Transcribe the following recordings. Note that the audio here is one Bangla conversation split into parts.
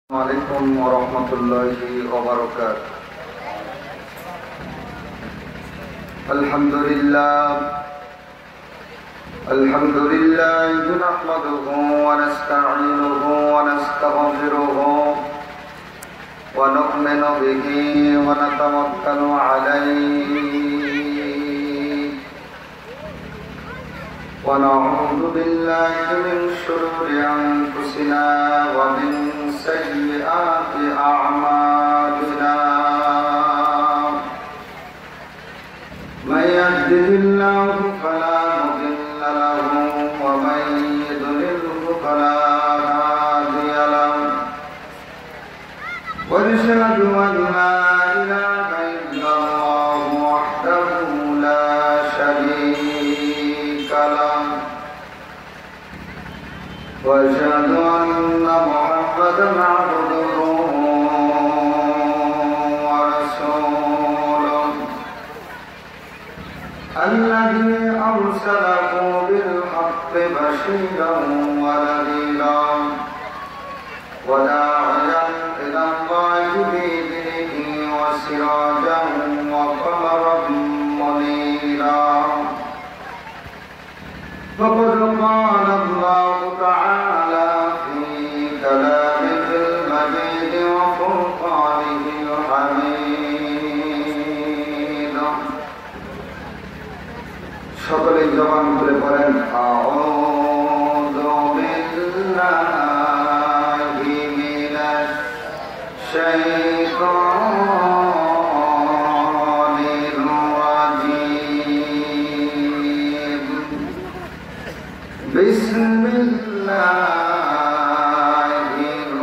عليكم ورحمة الله وبركاته. الحمد لله نحمده ونستعينه ونستغفره ونؤمن به ونتوكل عليه ونعوذ بالله من شرور أنفسنا ومن سيئات أعمالنا. من يهده الله فلا مضل له ومن يضلله فلا هادي له ونشهد أن لا إله إلا الله وحده لا شريك له وأشهد أن محمدا عبده ورسوله الذي أرسله بالحق بشيرا ونذيرا وداعيا إلى الله بإذنه وسراجا وقمرا منيرا. فقد قال الله تعالى في كلامه المجيد وفرقانه الحميد. সকলে জবান খুলে পড়েন আউযু বিল্লাহি মিনাশ শাইতানির রাজীম। বিসমিল্লাহির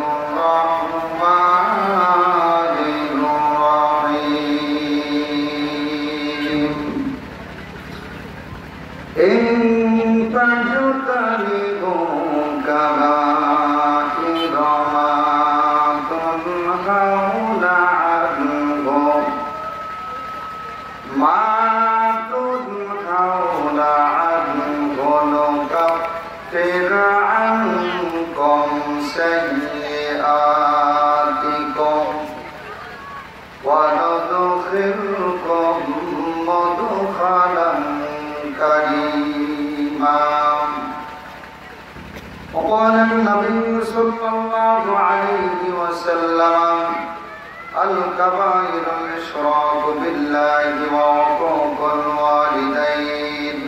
রহমানির রহিম। إن تجتنبوا كبائر ما تنهون عنه نكفر عنكم سيئاتكم وندخلكم مدخلا كريما. وقال النبي صلى الله عليه وسلم الكبائر الإشراك بالله وعقوق الوالدين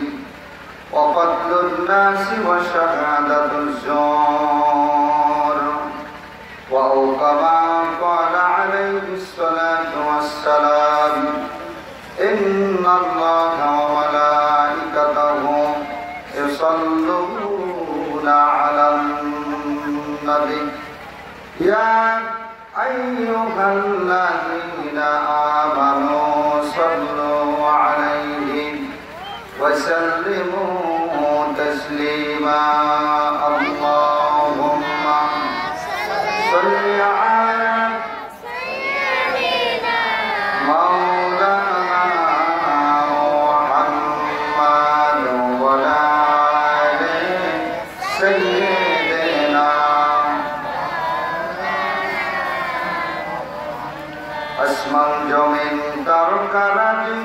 وقتل الناس وشهادة الزور. أو كما قال عليه الصلاة والسلام إن الله وملائكته يصلون على النبي يا أيها الذين آمنوا صلوا عليه وسلموا تسليما. اللهم صل على سيدنا مولانا محمد وعلى آل سيدنا. আসমান জমিন তারকারাজি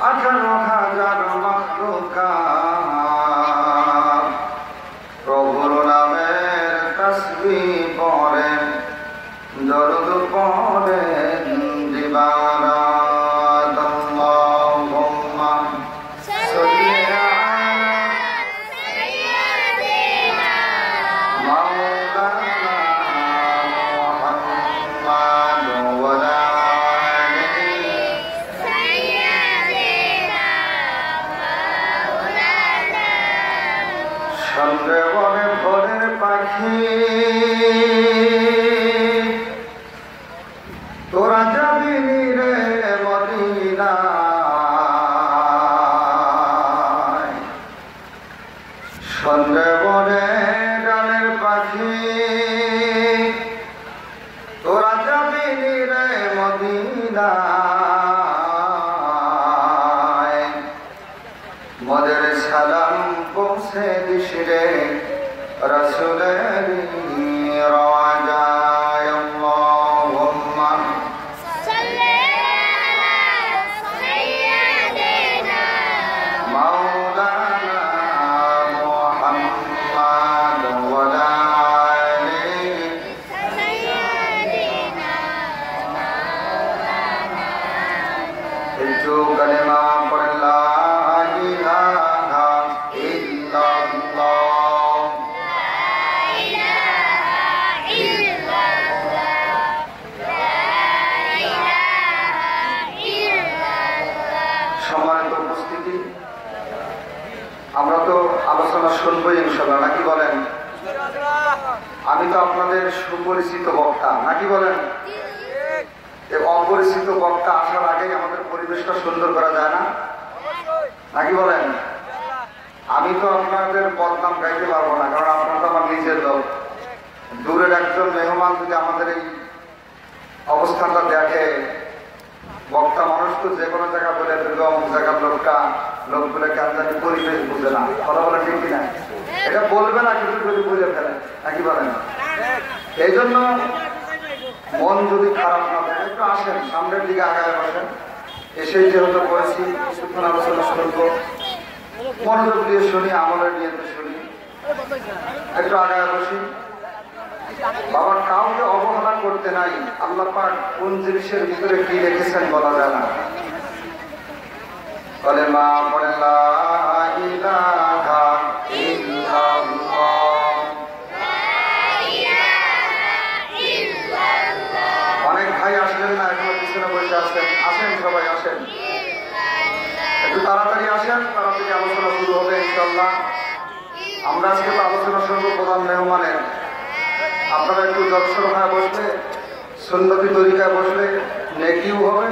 18,000 মাখলুকাত প্রভুর নামের তাসবিহ পড়েন, দরুদ পড়েন দিবারাত। আল্লাহুম্মা সাল্লি আলা সাইয়্যিদিনা মাওলানা মুহাম্মাদ ওয়া আলা আলি সাইয়্যিদিনা শুনবো ইনশাআল্লাহ, নাকি বলেন? আমি তো আপনাদের সুপরিচিত বক্তা, নাকি বলেন? অপরিচিত বক্তা আসার আগেই আমাদের পরিবেশটা সুন্দর করা যায় না, নাকি বলেন? আমি তো আপনাদের বদনাম গাইতে পারবো না, কারণ আপনারা তো আমার নিজের লোক। দূরের একজন মেহমান যদি আমাদের এই অবস্থানটা দেখে, বক্তা মানুষ তো যে কোনো জায়গা বলে দুর্গম জায়গার লোকগুলো কেন জানি পরিবেশ বুঝে না, কথা বলে ঠিক কিনা? এটা বলবে না কিন্তু যদি বুঝে ফেলে, নাকি বলেন? এই জন্য মন যদি খারাপ না থাকে একটু আসেন, সামনের দিকে আগায় বসেন। এসেই যেহেতু করেছি কিছুক্ষণ আলোচনা শুনবো, মনোযোগ দিয়ে শুনি, আমলের নিয়ে শুনি, একটু আগায় বসি। বাবা, কাউকে অবহেলা করতে নাই। আল্লাহ পাক কোন জিনিসের ভিতরে কি রেখেছেন বলা যায় না। বলে মা পড়ে লা ইলাহা ইল্লাল্লাহ। অনেক ভাই আসলেন না, এখনো পিছনে বসে আছেন। আসেন সবাই, আসেন, একটু তাড়াতাড়ি আসেন, তাড়াতাড়ি আলোচনা শুরু হবে ইনশাআল্লাহ। আমরা আজকে তো আলোচনা শুনবো প্রধান মেহমানের। আপনারা একটু দর্শক হয়ে বসলে, সুন্নতি তরিকায় বসলে নেকিও হবে,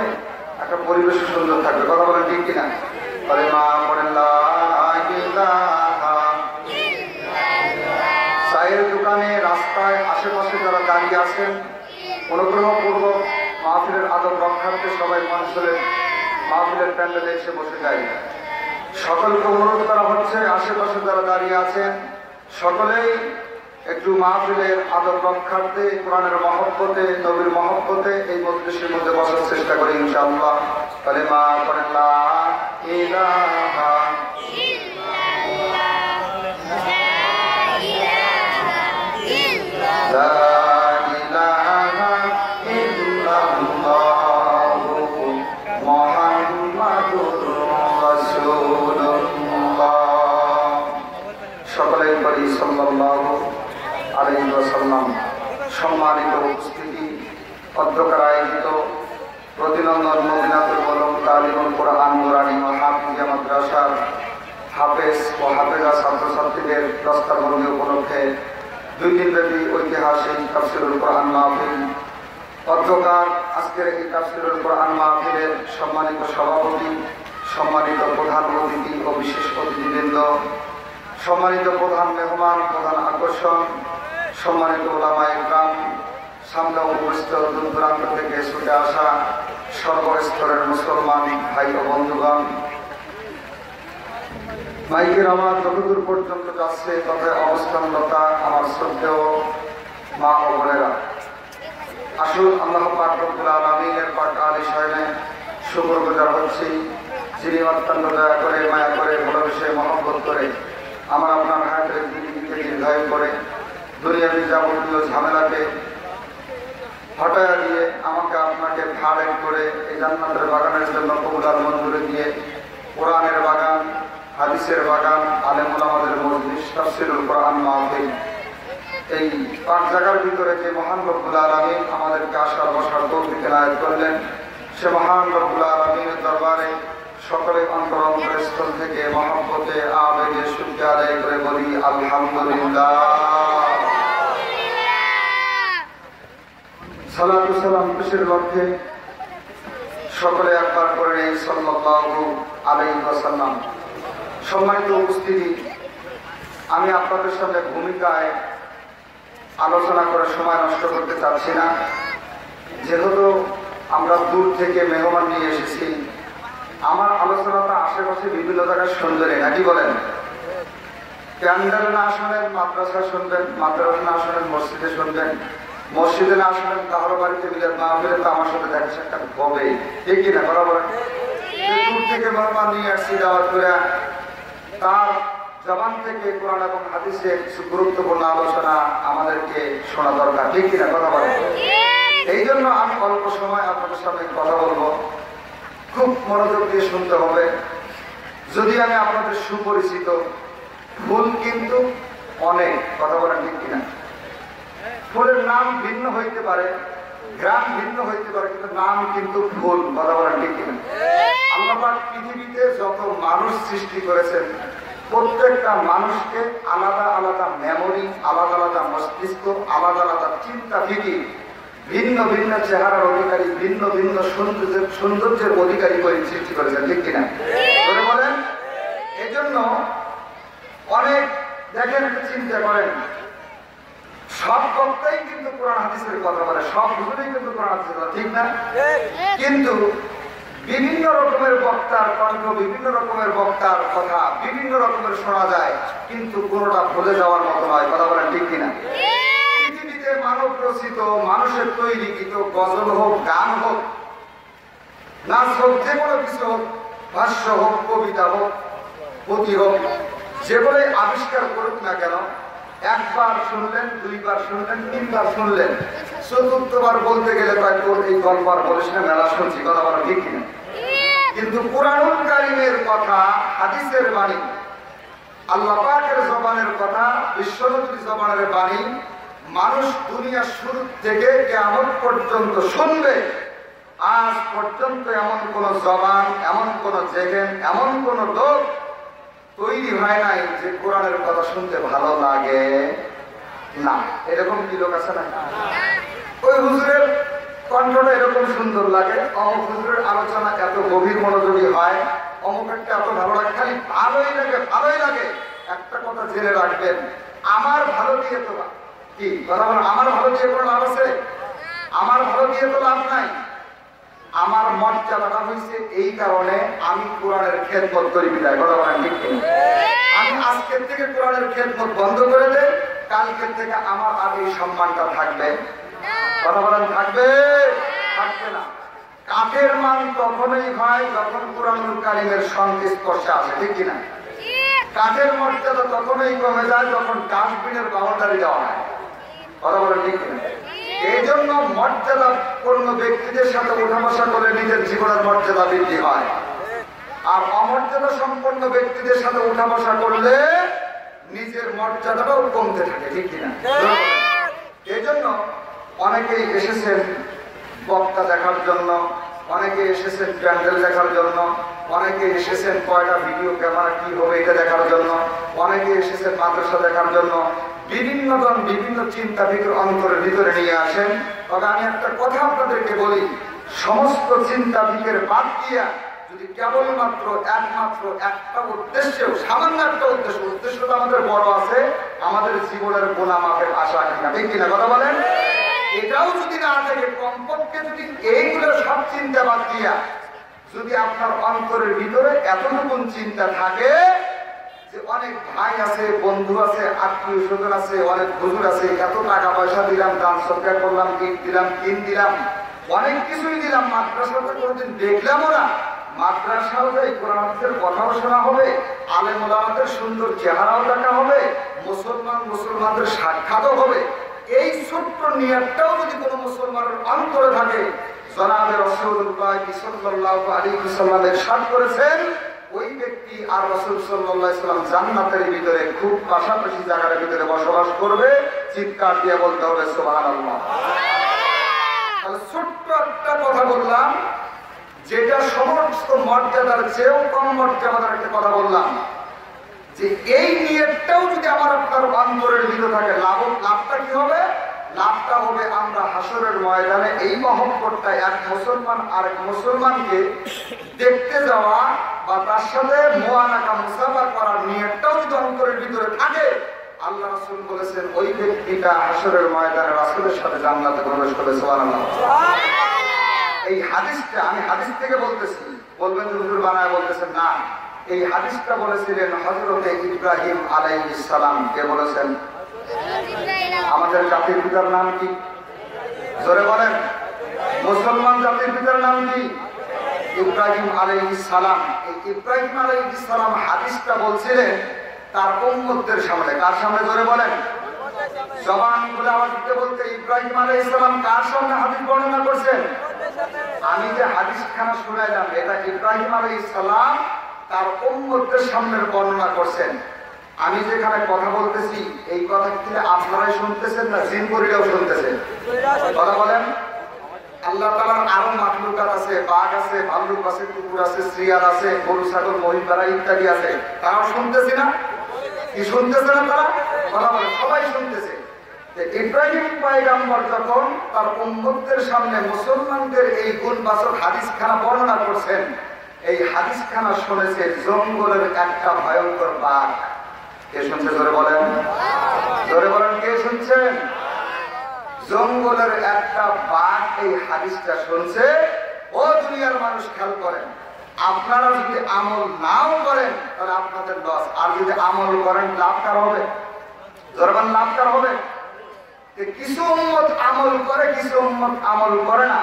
একটা পরিবেশ সুন্দর থাকবে, কথা বলেন ঠিক কিনা? আরে মা পড়েন চায়ের দোকানে, রাস্তায়, আশেপাশে যারা দাঁড়িয়ে আছেন, অনুগ্রহপূর্বক মাহফিলের আদব রক্ষার্থে সবাই অঞ্চলের মাহফিলের প্যান্ডেলে এসে বসে যায়। সকলকে অনুরোধ করা হচ্ছে, আশেপাশে যারা দাঁড়িয়ে আছেন সকলেই একটু মাহফিলের আদব রক্ষার্থে, কোরআনের মহব্বতে, নবীর মহব্বতে এই মজলিসের মধ্যে বসার চেষ্টা করি ইনশাআল্লাহ। তাহলে মা পড়েন লা ইলাহা সকলেই বলি সাল্লাল্লাহু আলাইহি ওয়াসাল্লাম। সম্মানিত উপস্থিতি, অধ্যক্ষের আয়োজিত প্রতিনন্দন মদিনাতুল মুলক তালিমুল কুরআন নুরানী ও হাফিজিয়া মাদ্রাসার হাফেজ ও হাফেজা ছাত্রছাত্রীদের দস্তারবন্দি উপলক্ষে 2 দিনব্যাপী ঐতিহাসিক তাফসীরুল কুরআন মাহফিল। অধ্যক্ষার আজকের এই তাফসীরুল কুরআন মাহফিলের সম্মানিত সভাপতি, সম্মানিত প্রধান অতিথি ও বিশেষ অতিথিবৃন্দ, সম্মানিত প্রধান মেহমান, প্রধান আকর্ষণ, সম্মানিত ওলামায়ে ইকরাম, সামনে উপস্থিত দূর দূরান্ত থেকে ছুটে আসা সর্বস্তরের মুসলমান ভাই ও বন্ধুগণ, মাইকের আমার যতদূর পর্যন্ত যাচ্ছে তথায় অবস্থানরতা আমার শ্রদ্ধেয় মা ও বোনেরা, আসুন আল্লাহ পাক রব্বুল আলামিনের পাক আলিশানে শুকরগুজার হচ্ছি, যিনি অত্যন্ত দয়া করে, মায়া করে, ভালোবেসে, মহব্বত করে আমার আপনার হায়াতের জিন্দেগিকে দীর্ঘায়ু করে দুনিয়াবি যাবতীয় ঝামেলাকে হটায়া দিয়ে আমাকে আপনাকে ভাড়ে করে এই জান্নাতের বাগানের জন্য কবুলার মঞ্জুরি দিয়ে কোরআনের বাগান, হাদিসের বাগান, আলেম ওলামাদের মজলিস তাফসীরুল কুরআন মাহফিল, এই 5 জায়গার ভিতরে যে মহান রব্বুল আলামিন আমাদেরকে আসার বসার তৌফিক এনায়েত করলেন, সে মহান রব্বুল আলামিনের দরবারে সকলে অন্তরস্থল থেকে মহব্বতে আবেগে শুকরিয়া আদায় করে বলি আলহামদুলিল্লাহ। সালাতু সালাম পেশের লক্ষ্যে সকলে একবার করে নেই সাল্লাল্লাহু আলাইহি ওয়াসাল্লাম। সম্মানিত উপস্থিতি, আমি আপনাদের সামনে ভূমিকায় আলোচনা করে সময় নষ্ট করতে চাচ্ছি না, যেহেতু আমরা দূর থেকে মেহমান নিয়ে এসেছি। আমার আলোচনাটা আশেপাশে বিভিন্ন জায়গায় শুনবেন, নাকি বলেন? প্যান্ডেল না শুনেন মাদ্রাসা শুনবেন, মাদ্রাসা না শুনেন মসজিদে শুনবেন, মসজিদে না শুনেন কারো বাড়িতে মিলাদ মাহফিলে তো আমার সাথে দেখা সাক্ষাৎ হবে, ঠিক কিনা? বরাবর দূর থেকে মেহমান নিয়ে আসছি দাওয়াত করে, তার জবান থেকে কোরআন এবং হাদিসের কিছু গুরুত্বপূর্ণ আলোচনা আমাদেরকে শোনা দরকার, ঠিক কিনা? কথা বলেন। এই জন্য আমি অল্প সময় আপনাদের সামনে কথা বলবো, খুব মনোযোগ দিয়ে শুনতে হবে। যদি আমি আপনাদের সুপরিচিত, ফুল কিন্তু অনেক, কথা বলেন ঠিক কিনা? ফুলের নাম ভিন্ন হইতে পারে, গ্রাম ভিন্ন হইতে পারে, কিন্তু নাম কিন্তু ফুল, কথা বলেন ঠিক কিনা? আল্লাহ পাক পৃথিবীতে যত মানুষ সৃষ্টি করেছেন প্রত্যেকটা মানুষকে আলাদা আলাদা মেমোরি, আলাদা আলাদা মস্তিষ্ক, আলাদা আলাদা চিন্তা ফিকির, ভিন্ন ভিন্ন চেহারার অধিকারী, ভিন্ন ভিন্ন সৌন্দর্যের অধিকারী করে সৃষ্টি করেছেন, ঠিক কিনা বলেন? এই জন্য অনেক দেখেন, চিন্তা করেন, সব বক্তাই কিন্তু কোরআন হাদিসের কথা বলে, সব হুজুরই কিন্তু কোরআন হাদিসের কথা, ঠিক না? কিন্তু বিভিন্ন রকমের বক্তার কণ্ঠ, বিভিন্ন রকমের বক্তার কথা বিভিন্ন রকমের শোনা যায়, কিন্তু কোনোটা ভুলে যাওয়ার মতো নয়, কথা বলেন, ঠিক কিনা? পৃথিবীতে মানব রচিত, মানুষের তৈরিকৃত গজল হোক, গান হোক, নাচ হোক, যে কোনো কিছু হোক, ভাষ্য হোক, কবিতা হোক, পুঁথি হোক, যেগুলোই আবিষ্কার করুক না কেন, একবার শুনলেন, দুইবার শুনলেন, তিনবার শুনলেন, চতুর্থবার বলতে গেলে তাই তোর এই গল্পর বলিস না, মেলা শুনছি, কথা বলা ঠিক কিনা? কিন্তু কুরআনুল কারীমের কথা, হাদিসের বাণী, আল্লাহ পাকের জবানের কথা, বিশ্বনবীর জবানের বাণী মানুষ দুনিয়ার শুরু থেকে কিয়ামত পর্যন্ত শুনবে। আজ পর্যন্ত এমন কোন জবান, এমন কোন জেগেন, এমন কোন লোক তৈরি হয় নাই যে কোরআনের কথা শুনতে ভালো লাগে না। এরকম কি লোক আছে না? ওই হুজুরের কণ্ঠটা এরকম সুন্দর লাগে, অমুক হুজুরের আলোচনা এত গভীর মনোযোগী হয়, অমুক একটা এত ভালো লাগে, খালি ভালোই লাগে, ভালোই লাগে। একটা কথা জেনে রাখবেন, আমার ভালো দিয়ে তো কি কথা বলেন, আমার ভালো দিয়ে কোনো লাভ আছে? আমার ভালো দিয়ে তো লাভ নাই। আমার মর্যাদাটা হয়েছে এই কারণে আমি কোরআনের খেদমত করি বিদায়, কথা বলেন ঠিক কিনা? আমি আজকের থেকে কোরআনের খেদমত বন্ধ করে দেই, কালকের থেকে আমার আর এই সম্মানটা থাকবে, কথা বলেন থাকবে? থাকবে না। কাঠের মান তখনই হয় যখন কোরআনুল কারীমের সংস্পর্শে আসে, ঠিক কিনা? কাঠের মর্যাদা তখনই কমে যায় যখন ডাস্টবিনের বাউন্ডারি দেওয়া হয়, কথা বলেন ঠিক কিনা? এই জন্য মর্যাদাপূর্ণ ব্যক্তিদের সাথে উঠা বসা করে নিজের জীবনের মর্যাদা বৃদ্ধি হয়, আর অমর্যাদা সম্পন্ন ব্যক্তিদের সাথে উঠা বসা করলে নিজের মর্যাদাটাও কমতে থাকে, ঠিক কিনা? এই জন্য অনেকেই এসেছেন বক্তা দেখার জন্য, অনেকে এসেছেন প্যান্ডেল দেখার জন্য, অনেকে এসেছেন কয়টা ভিডিও ক্যামেরা কি হবে এটা দেখার জন্য, অনেকে এসেছেন মাদ্রাসা দেখার জন্য, বিভিন্ন জন বিভিন্ন চিন্তা ভিতর অন্তরের ভিতরে নিয়ে আসেন। তবে আমি একটা কথা আপনাদেরকে বলি, সমস্ত চিন্তা ভিতরে বাদ দিয়া যদি কেবলমাত্র একমাত্র একটা উদ্দেশ্যেও, সামান্য একটা উদ্দেশ্যটা আমাদের বড় আছে, আমাদের জীবনের গুনাহ মাফের আশা কিনা, ঠিক কিনা কথা বলেন? এটাও যদি না থাকে, কমপক্ষে যদি এইগুলো সব চিন্তা বাদ দিয়া যদি আপনার অন্তরের ভিতরে এতটুকু চিন্তা থাকে যে অনেক ভাই আছে, বন্ধু আছে, আত্মীয় স্বজন আছে, অনেক হুজুর আছে, এত টাকা পয়সা দিলাম, দান সৎকার করলাম, ঈদ দিলাম, কিন দিলাম, অনেক কিছুই দিলাম, মাদ্রাসাতে কোনোদিন দেখলামও না, মাদ্রাসাও যাই, কোরআন হাদিসের কথাও শোনা হবে, আলেম ওলামাদের সুন্দর চেহারাও দেখা হবে, মুসলমানদের সাক্ষাৎও হবে। এই ছোট্ট নিয়তটাও যদি কোনো মুসলমানের অন্তরে থাকে, জনাবে রাসূলুল্লাহ সাল্লাল্লাহু আলাইহি ওয়াসাল্লাম ইরশাদ করেছেন, ওই ব্যক্তি আর রাসূল সাল্লাল্লাহু আলাইহি ওয়াসাল্লাম জান্নাতের ভিতরে খুব পাশাপাশি জায়গার ভিতরে বসবাস করবে। চিৎকার দিয়ে বলতে হবে সুবহানাল্লাহ। তাহলে ছোট্ট একটা কথা বললাম, যেটা সমস্ত মর্যাদার চেয়েও কম মর্যাদার একটা কথা বললাম, যে এই নিয়তটাও যদি আমার আপনার অন্তরের ভিতরে থাকে, লাভটা কি হবে? লাভটা হবে আমরা হাসরের ময়দানে এই মহব্বতটা, এক মুসলমান আরেক মুসলমানকে দেখতে যাওয়া বা তার সাথে মুআনাকা মুসাফা করার নিয়তটাও যদি অন্তরের ভিতরে থাকে, আল্লাহ রাসূল বলেছেন ওই ব্যক্তিটা হাসরের ময়দানে রাসূলের সাথে জান্নাতে প্রবেশ করবে। সুবহানাল্লাহ। এই হাদিসটা আমি হাদিস থেকে বলতেছি, বলবেন যে হুজুর বানায় বলতেছেন, না, এই হাদিসটা বলেছিলেন হযরতে ইব্রাহিম আলাইহিস সালাম। কে বলেছেন? আমাদের জাতির পিতার নাম কি? জোরে বলেন। মুসলমান জাতির পিতার নাম কি? ইব্রাহিম আলাইহিস সালাম। এই ইব্রাহিম আলাইহিস সালাম হাদিসটা বলছিলেন তার উম্মতদের সামনে। কার সামনে? জোরে বলেন। জবান খুলে আওয়াজ দিতে বলতে ইব্রাহিম আলাইহিস সালাম কার সামনে হাদিস বর্ণনা করছেন? আমি যে হাদিসখানা শুনাইলাম, এটা ইব্রাহিম আলাইহিস সালাম তার উম্মতদের সামনে বর্ণনা করছেন। আমি যেখানে কথা বলতেছি এই কথা কি আপনারাই শুনতেছেন না জিন পরিরাও শুনতেছেন? কথা বলেন। আল্লাহ তাআলার আরো মাখলুকাত আছে, বাঘ আছে, ভাল্লুক আছে, কুকুর আছে, শ্রিয়াল আছে, গরু ছাগল মহিষারা ইত্যাদি আছে, তারাও শুনতেছি না? কি শুনতেছে না তারা? কথা বলে, সবাই শুনতেছে। ইব্রাহিম পয়গম্বর যখন তার উম্মতদের সামনে মুসলমানদের এই গুণবাচক হাদিসখানা বর্ণনা করছেন, এই হাদিসখানা শুনেছে জঙ্গলের একটা ভয়ঙ্কর বাঘ। কে শুনছে? জোরে বলেন, জোরে বলেন, কে শুনছেন? জঙ্গলের একটা বাঘ এই হাদিসটা শুনছে। ও দুনিয়ার মানুষ, খেয়াল করেন, আপনারা যদি আমল নাও করেন তাহলে আপনাদের লস, আর যদি আমল করেন লাভ কার হবে? জোরে বলেন, লাভ কার হবে? কিছু উম্মত আমল করে, কিছু উম্মত আমল করে না।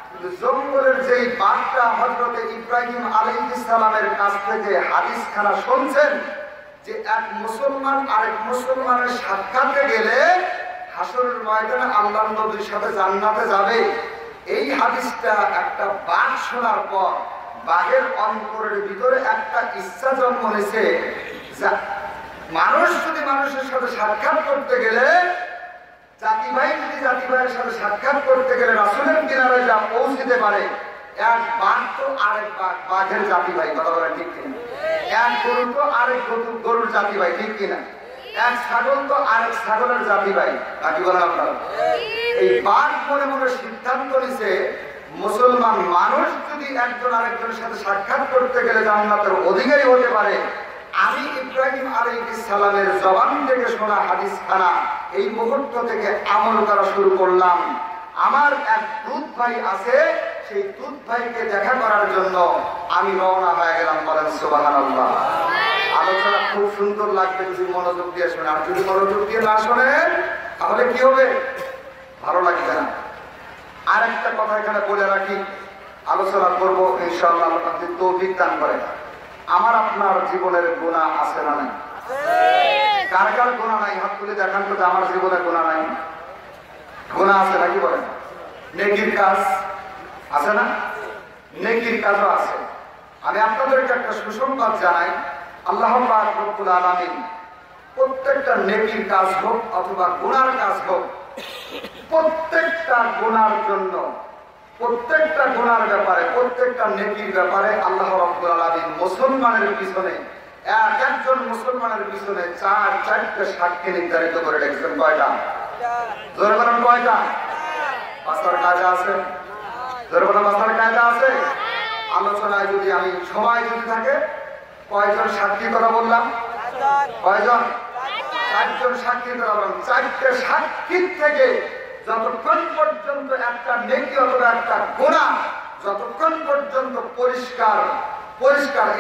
কিন্তু জঙ্গলের যেই বাঘটা হযরত ইব্রাহিম আলাইহিস সালামের কাছ থেকে হাদিসখানা শুনছেন যে এক মুসলমান আরেক মুসলমানের সাক্ষাতে গেলে হাসরের ময়দানে আল্লাহর নবীর সাথে জান্নাতে যাবে, এই হাদিসটা একটা বাঘ শোনার পর বাঘের অন্তরের ভিতরে একটা ইচ্ছা জন্ম নিয়েছে, মানুষ যদি মানুষের সাথে সাক্ষাৎ করতে গেলে, জাতি ভাই যদি জাতি ভাইয়ের সাথে সাক্ষাৎ করতে গেলে রাসূলের কিনারে যা পৌঁছতে পারে, এক বাঘ তো আরেক বাঘের জাতি ভাই, কথা বলেন ঠিক কিনা? এক গরু তো আরেক গরুর জাতি ভাই, ঠিক কিনা? এক ছাগল তো আরেক ছাগলের জাতি ভাই, নাকি বলেন আপনারা? এই বাঘ মনে মনে সিদ্ধান্ত নিছে, মুসলমান মানুষ যদি একজন আরেকজনের সাথে সাক্ষাৎ করতে গেলে জান্নাতের অধিকারী হতে পারে, আমি ইব্রাহিম আলাইহিস সালামের জবান থেকে শোনা হাদিসখানা এই মুহূর্ত থেকে আমল করা শুরু করলাম। আমার এক দুধ ভাই আছে, সেই দুধ ভাইকে দেখা করার জন্য আমি রওনা হয়ে গেলাম। বলেন সুবহানাল্লাহ। আলোচনা খুব সুন্দর লাগবে যদি মনোযোগ দিয়ে শোনেন, আর যদি মনোযোগ দিয়ে না শোনেন তাহলে কি হবে? ভালো লাগবে না। আর একটা কথা এখানে বলে রাখি, আলোচনা করব ইনশাআল্লাহ, আল্লাহ যদি তৌফিক দান করেন। আমার আপনার জীবনের গুনাহ আছে না নাই? কার কার গুনাহ নাই? হাত তুলে দেখান তো, আমার জীবনে গুনাহ নাই। গুনাহ আছে নাকি বলেন? নেকির কাজ আছে না? নেকির কাজও আছে। আমি আপনাদেরকে একটা সুসংবাদ জানাই, আল্লাহ পাক রব্বুল আলামিন প্রত্যেকটা নেকির কাজ হোক অথবা গুনার কাজ হোক, প্রত্যেকটা গুনার জন্য, প্রত্যেকটা গুনার ব্যাপারে, প্রত্যেকটা নেকির ব্যাপারে আল্লাহ রাব্বুল আলামিন মুসলমানের পিছনে, একজন মুসলমানের পিছনে চারটে সাক্ষী নির্ধারিত করে রেখেছেন। কয়টা? জোরে বলেন, কয়টা? পাঁচটার কায়দা আছে। জোরে বলেন, পাঁচটার কায়দা আছে। আলোচনায় যদি আমি সময় যদি থাকে, কয়জন সাক্ষী কথা বললাম? কয়জন? চারজন সাক্ষী কথা বললাম। চারটে সাক্ষীর থেকে যতক্ষণ পর্যন্ত একটা নেকি অথবা একটা গুনাহ যতক্ষণ পর্যন্ত পরিষ্কার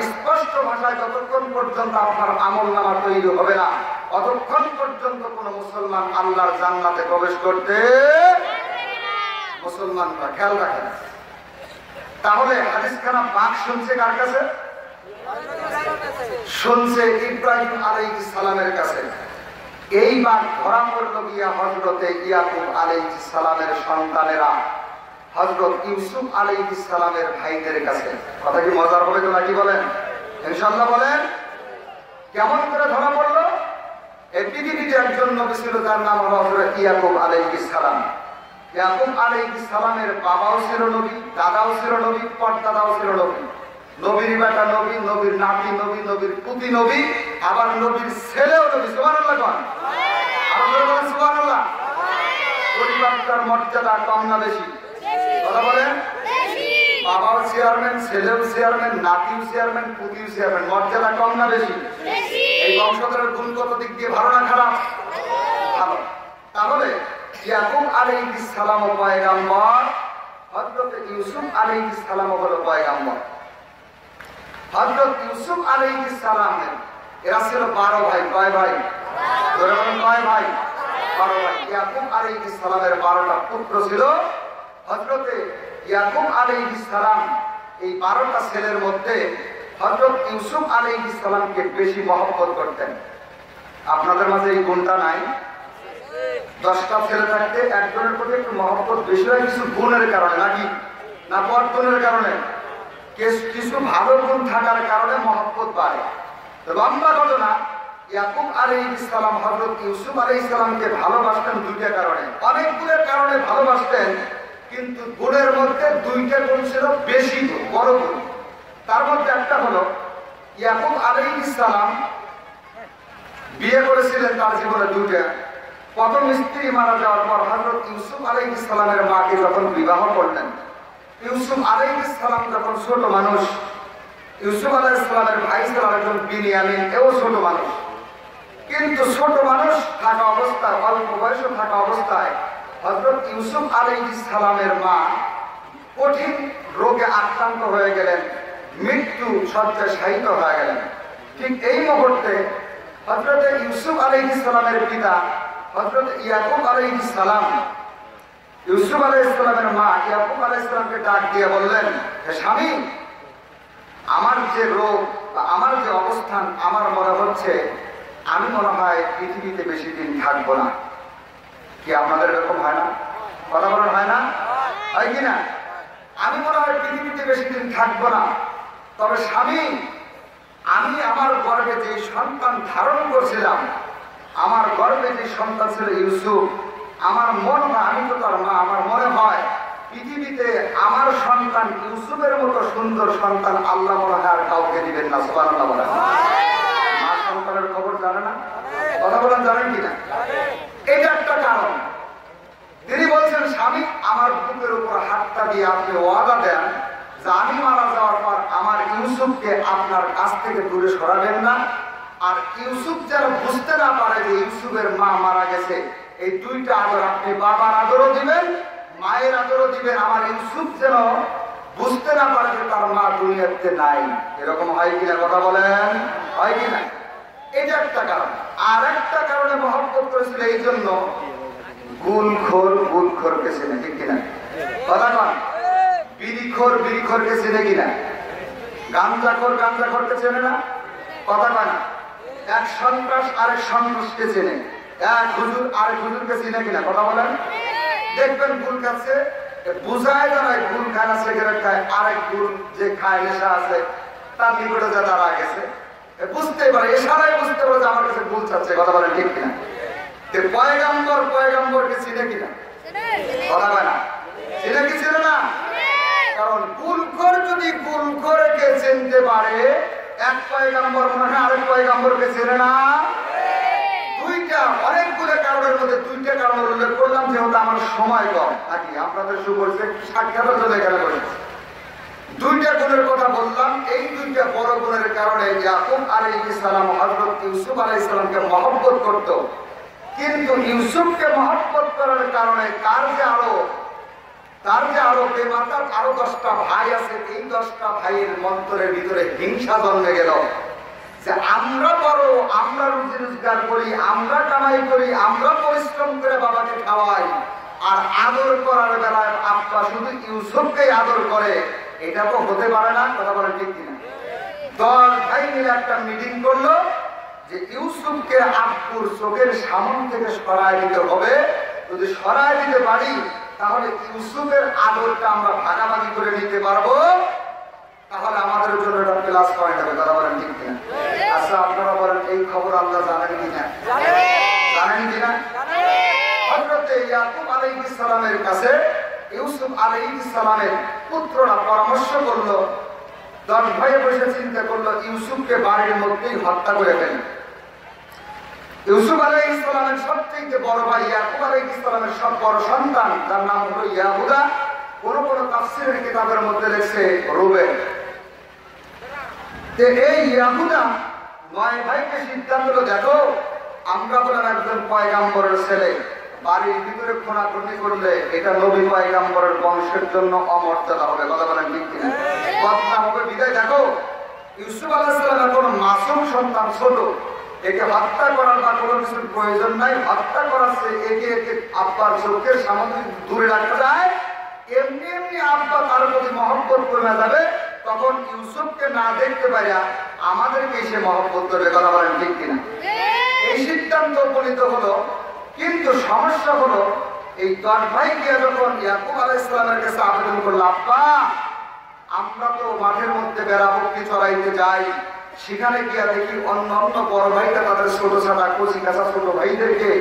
স্পষ্ট ভাষায় যতক্ষণ পর্যন্ত আপনার আমলনামা তৈরি হবে না, ততক্ষণ পর্যন্ত কোন মুসলমান আল্লাহর জান্নাতে প্রবেশ করতে মুসলমানরা খেয়াল রাখেন। তাহলে হাদিসখানা বাঘ শুনছে কার কাছে? শুনছে ইব্রাহিম আলাইহিস সালামের কাছে। এই বাঘ ধরা পড়ল গিয়া হযরতে ইয়াকুব আলাইহিস সালামের সন্তানেরা হযরত ইউসুফ আলাইহিস সালামের ভাইদের কাছে। কথা কি মজার হবে তো নাকি বলেন? ইনশাআল্লাহ বলেন। কেমন করে ধরা পড়ল? এই পৃথিবীতে একজন নবী ছিল, তার নাম হলো হযরত ইয়াকুব আলাইহিস সালাম। ইয়াকুব আলাইহিস সালামের বাবাও ছিল নবী, দাদাও ছিল নবী, পরদাদাও ছিল নবী। নবীর বেটা নবী, নবীর নাতি নবী, নবীর পুতি নবী, আবার নবীর ছেলেও নবী। সুবহানাল্লাহ কোন? আর বলেন সুবহানাল্লাহ। পরিবারটার মর্যাদা কম না বেশি? কথা বলেন। বাবাও চেয়ারম্যান, ছেলেও চেয়ারম্যান, নাতিও চেয়ারম্যান, পুতিও চেয়ারম্যান। মর্যাদা কম না বেশি? এই বংশধরের গুণগত দিক দিয়ে ভালো না খারাপ? ভালো। তাহলে ইয়াকুব আলাইহিস সালাম পয়গম্বর, হযরত ইউসুফ আলাইহিস সালাম হলো পয়গম্বর। হযরত ইউসুফ আলাইহিস সালাম এরা ছিল 12 ভাই। কয় ভাই? ধরে বলেন, কয় ভাই? 12 ভাই। ইয়াকুব আলাইহিস সালামের 12টা পুত্র ছিল। হযরত ইয়াকুব আলাইহিস সালাম এই 12টা ছেলের মধ্যে হযরত ইউসুফ আলাইহিস সালামকে বেশি মহব্বত করতেন। আপনাদের মাঝে এই গুণটা নাই? 10টা ছেলে থাকতে একজনের প্রতি একটু মহব্বত বেশি হয়, কিছু গুণের কারণে নাকি না বদগুণের কারণে? কিছু ভালো গুণ থাকার কারণে মহব্বত বাড়ে। লম্বা ঘটনা, ইয়াকুব আলাইহিস সালাম হযরত ইউসুফ আলাইহিস সালামকে ভালোবাসতেন দুইটা কারণে। অনেকগুলোর কারণে ভালোবাসতেন, কিন্তু গুণের মধ্যে দুইটা গুণ ছিল বেশি গুণ, বড় গুণ। তার মধ্যে একটা হলো ইয়াকুব আলাইহিস সালাম বিয়ে করেছিলেন তার জীবনে দুইটা। প্রথম স্ত্রী মারা যাওয়ার পর হযরত ইউসুফ আলাইহিস সালামের মাকে যখন বিবাহ করলেন, ইউসুফ আলাইহিস সালাম যখন ছোট মানুষ, ইউসুফ আলাইহিস সালামের ভাই ছিল একজন বিনিয়ামিন, এও ছোট মানুষ। কিন্তু ছোট মানুষ থাকা অবস্থায়, অল্প বয়সে থাকা অবস্থায় হযরত ইউসুফ আলাইহিস সালামের মা কঠিন রোগে আক্রান্ত হয়ে গেলেন, মৃত্যু শয্যায় শায়িত হয়ে গেলেন। ঠিক এই মুহূর্তে হযরত ইউসুফ আলাইহিস সালামের পিতা হযরত ইয়াকুব আলাইহিস সালাম ইউসুফ আলাইহিস সালামের মা ইয়াকুব আলাইহিস সালামকে ডাক দিয়ে বললেন, হে স্বামী, আমার যে রোগ বা আমার যে অবস্থান, আমার মনে হচ্ছে আমি মনে হয় পৃথিবীতে বেশি দিন থাকবো না। কি আপনাদের এরকম হয় না? কথা বলেন, হয় না? হয় কি না? আমি মনে হয় পৃথিবীতে বেশি দিন থাকবো না। তবে স্বামী, আমি আমার গর্ভে যে সন্তান ধারণ করছিলাম, আমার গর্ভে যে সন্তান ছিল ইউসুফ, আমার মনে হয়, আমি তো তার মা, আমার মনে হয় পৃথিবীতে আমার সন্তান ইউসুফের মতো সুন্দর সন্তান আল্লাহ মনে হয় আর কাউকে দিবেন না। সুবহানাল্লাহ বলেন। মা সন্তানের খবর জানে না? কথা বলেন, জানেন কিনা? এটা একটা কারণ। তিনি বলছেন, স্বামী, আমার বুকের উপর হাতটা দিয়ে আপনি ওয়াদা দেন যে আমি মারা যাওয়ার পর আমার ইউসুফকে আপনার কাছ থেকে দূরে সরাবেন না, আর ইউসুফ যেন বুঝতে না পারে যে ইউসুফের মা মারা গেছে। এই দুইটা আদর আপনি বাবার আদরও দিবেন, মায়ের আদরও দিবেন। আমার ইউসুফ যেন বুঝতে না পারে যে তার মা দুনিয়াতে নাই। এরকম হয় কিনা? কথা বলেন, হয় কিনা? এটা একটা কারণ। আর একটা কারণে মহব্বত করেছিল এই জন্য, গুলখোরকে চেনে, ঠিক কিনা? কথা কন। বিড়িখোরকে চেনে কিনা? গাঞ্জাখোরকে চেনে না? কথা কয় না? এক সন্ত্রাস আরেক সন্ত্রাসকে চেনে, এক হুজুর আরেক হুজুরকে চেনে কিনা? কথা বলেন। দেখবেন গুল খাচ্ছে, বুঝায় জানায় গুল খায় না, সিগারেট খায়, আরেক গুল যে খায় নেশা আছে তার নিকটে যা দাঁড়া গেছে, বুঝতে পারে, এছাড়াই বুঝতে পারে যে আমার কাছে গুল চাচ্ছে। কথা বলেন, ঠিক কিনা? পয়গাম্বরকে চিনে কিনা? কথা কয় না? চিনে কি চিনে না? কারণ গুলখোর যদি গুলখোরকে চিনতে পারে, এক পয়গাম্বর মনে হয় আরেক পয়গাম্বরকে চেনে না। দুইটা, অনেকগুলো কারণের মধ্যে দুইটা কারণ উল্লেখ করলাম, যেহেতু আমার সময় কম নাকি আপনাদের সুপরিচিত সাক্ষাৎ চলে গেলে বলেছি। দুইটা গুণের কথা বললাম। এই দুইটা বড় গুণের কারণে ইয়াকুব আলাইহিস সালাম হযরত ইউসুফ আলাইহিস সালামকে মহব্বত করত। কিন্তু ইউসুফকে মহব্বত করার কারণে তার যে আরো বেমাতার আরো 10টা ভাই আছে, এই 10টা ভাইয়ের মন্তরের ভিতরে হিংসা জন্মে গেল যে আমরা বড়, আমরা রুজি রোজগার করি, আমরা কামাই করি, আমরা পরিশ্রম করে বাবাকে খাওয়াই, আর আদর করার বেলায় আব্বা শুধু ইউসুফকে আদর করে। এটা তো হতে পারে না। কথা বলেন, ঠিক কিনা? 10 ভাই মিলে একটা মিটিং করলো যে ইউসুফকে আব্বুর চোখের সামনে থেকে সরায় দিতে হবে। যদি সরায় দিতে পারি তাহলে ইউসুফের আদরটা আমরা ভাগাভাগি করে নিতে পারবো, তাহলে আমাদের জন্য এটা প্লাস পয়েন্ট হবে। কথা বলেন, ঠিক কিনা? আচ্ছা, আপনারা বলেন, এই খবর আল্লাহ জানেন কিনা? জানেন কিনা? হযরত ইয়াকুব আলাইহিস সালামের কাছে ইউসুফ আলাইহিস সালামের পুত্ররা পরামর্শ করলো, 10 ভাই বসে চিন্তা করলো ইউসুফকে বাড়ির মধ্যেই হত্যা করে ফেলি। ইউসুফ আলাইহিস সালামের সবচেয়ে বড় ভাই ইয়াকুব আলাইহিস সালামের সব বড় সন্তান, যার নাম হলো ইয়াহুদা। কোন তাফসীরের কিতাবের মধ্যে লেখছে রুবেন। এই ইয়াহুদা 9 ভাইকে সিদ্ধান্ত হলো, দেখো আমরা বলেন একজন পয়গাম্বরের ছেলে, বাড়ির ভিতরে খোনাখুনি করলে এটা নবী পয়গাম্বরের বংশের জন্য অমর্যাদা হবে। কথা বলেন, ঠিক কিনা? বদনাম হবে। বিদায় দেখো, ইউসুফ আলাইহিস সালাম এখন মাসুম সন্তান, ছোট, একে হত্যা করার বা কোনো কিছুর প্রয়োজন নাই। হত্যা করাচ্ছে একে আব্বার চোখের সামনে দূরে রাখা যায়, এমনি এমনি আব্বা তার প্রতি মহব্বত করে যাবে। তখন ইউসুফকে না দেখতে পারিয়া আমাদেরকে সে মহব্বত করবে। কথা বলেন, ঠিক কিনা? এই সিদ্ধান্ত উপনীত হলো। কিন্তু সমস্যা হলো, এই 10 ভাই গিয়ে যখন ইয়াকুব আলাইহিস সালামের কাছে আবেদন করলো, আব্বা আমরা তো মাঠের মধ্যে বেড়া বকরি চড়াইতে যাই, সেখানে গিয়া দেখি অন্য বড় ভাইরা তাদের ছোট ছাটা কচি কাঁচা ছোট ভাইদেরকে,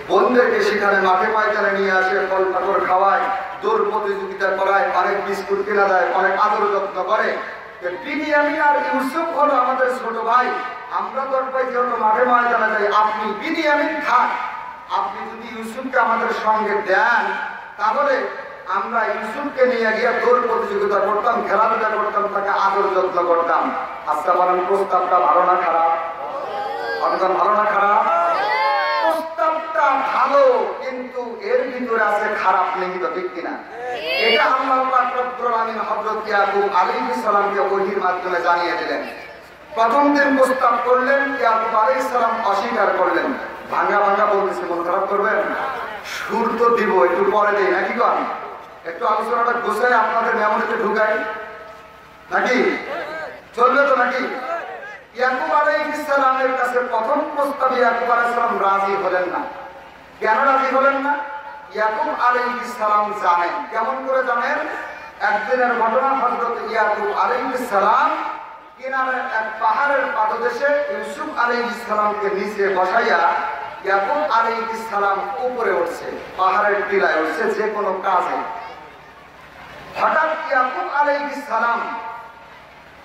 বোনদেরকে সেখানে মাঠে পায়খানে নিয়ে আসে, ফল পাকড় খাওয়ায়, দৌড় প্রতিযোগিতা করায়, অনেক বিস্কুট কিনা দেয়, অনেক আদর যত্ন করে। বিনিয়ামিন আর ইউসুফ হলো আমাদের ছোট ভাই। আমরা দরকার যেহেতু মাঠে ময়দানে যাই, আপনি বিনিয়ামিন খান। আপনি যদি ইউসুফকে আমাদের সঙ্গে দেন তাহলে আমরা ইউসুফকে নিয়ে গিয়ে দৌড় প্রতিযোগিতা করতাম, খেলাধুলা করতাম, তাকে আদর যত্ন করতাম। আচ্ছা বলেন, প্রস্তাবটা ভালো না খারাপ? অনেক ভালো না খারাপ? প্রস্তাবটা ভালো, কিন্তু এর ভিতরে আছে খারাপ লিখিত, ঠিক কিনা? এটা আল্লাহ পাক রব্বুল আলামিন হযরত ইয়াকুব আলাইহিস সালামকে ওহীর মাধ্যমে জানিয়ে দিলেন। প্রথম দিন প্রস্তাব করলেন, ইয়াকুব আলাইহিস সালাম অস্বীকার করলেন। ভাঙা ভাঙা বলতেছে, মন খারাপ করবেন? সুর তো দিব, একটু পরে দেই নাকি? কন একটু আলোচনাটা গোছাই আপনাদের মেমোরিতে ঢুকাই নাকি? চলবে তো নাকি? ইয়াকুব আলাইহিস সালামের কাছে প্রথম প্রস্তাবে ইয়াকুব আলাইহিস সালাম রাজি হলেন না। কেন রাজি হলেন না? ইয়াকুব আলাইহিস সালাম জানেন। কেমন করে জানেন? একদিনের ঘটনা, হযরত ইয়াকুব আলাইহিস সালাম কিনারে এক পাহাড়ের পাদদেশে ইউসুফ আলাইহিস সালামকে নিচে বসাইয়া ইয়াকুব আলাইহিস সালাম উপরে উঠছে, পাহাড়ের টিলায় উঠছে যে কোনো কাজে। হঠাৎ ইয়াকুব আলাইহিস সালাম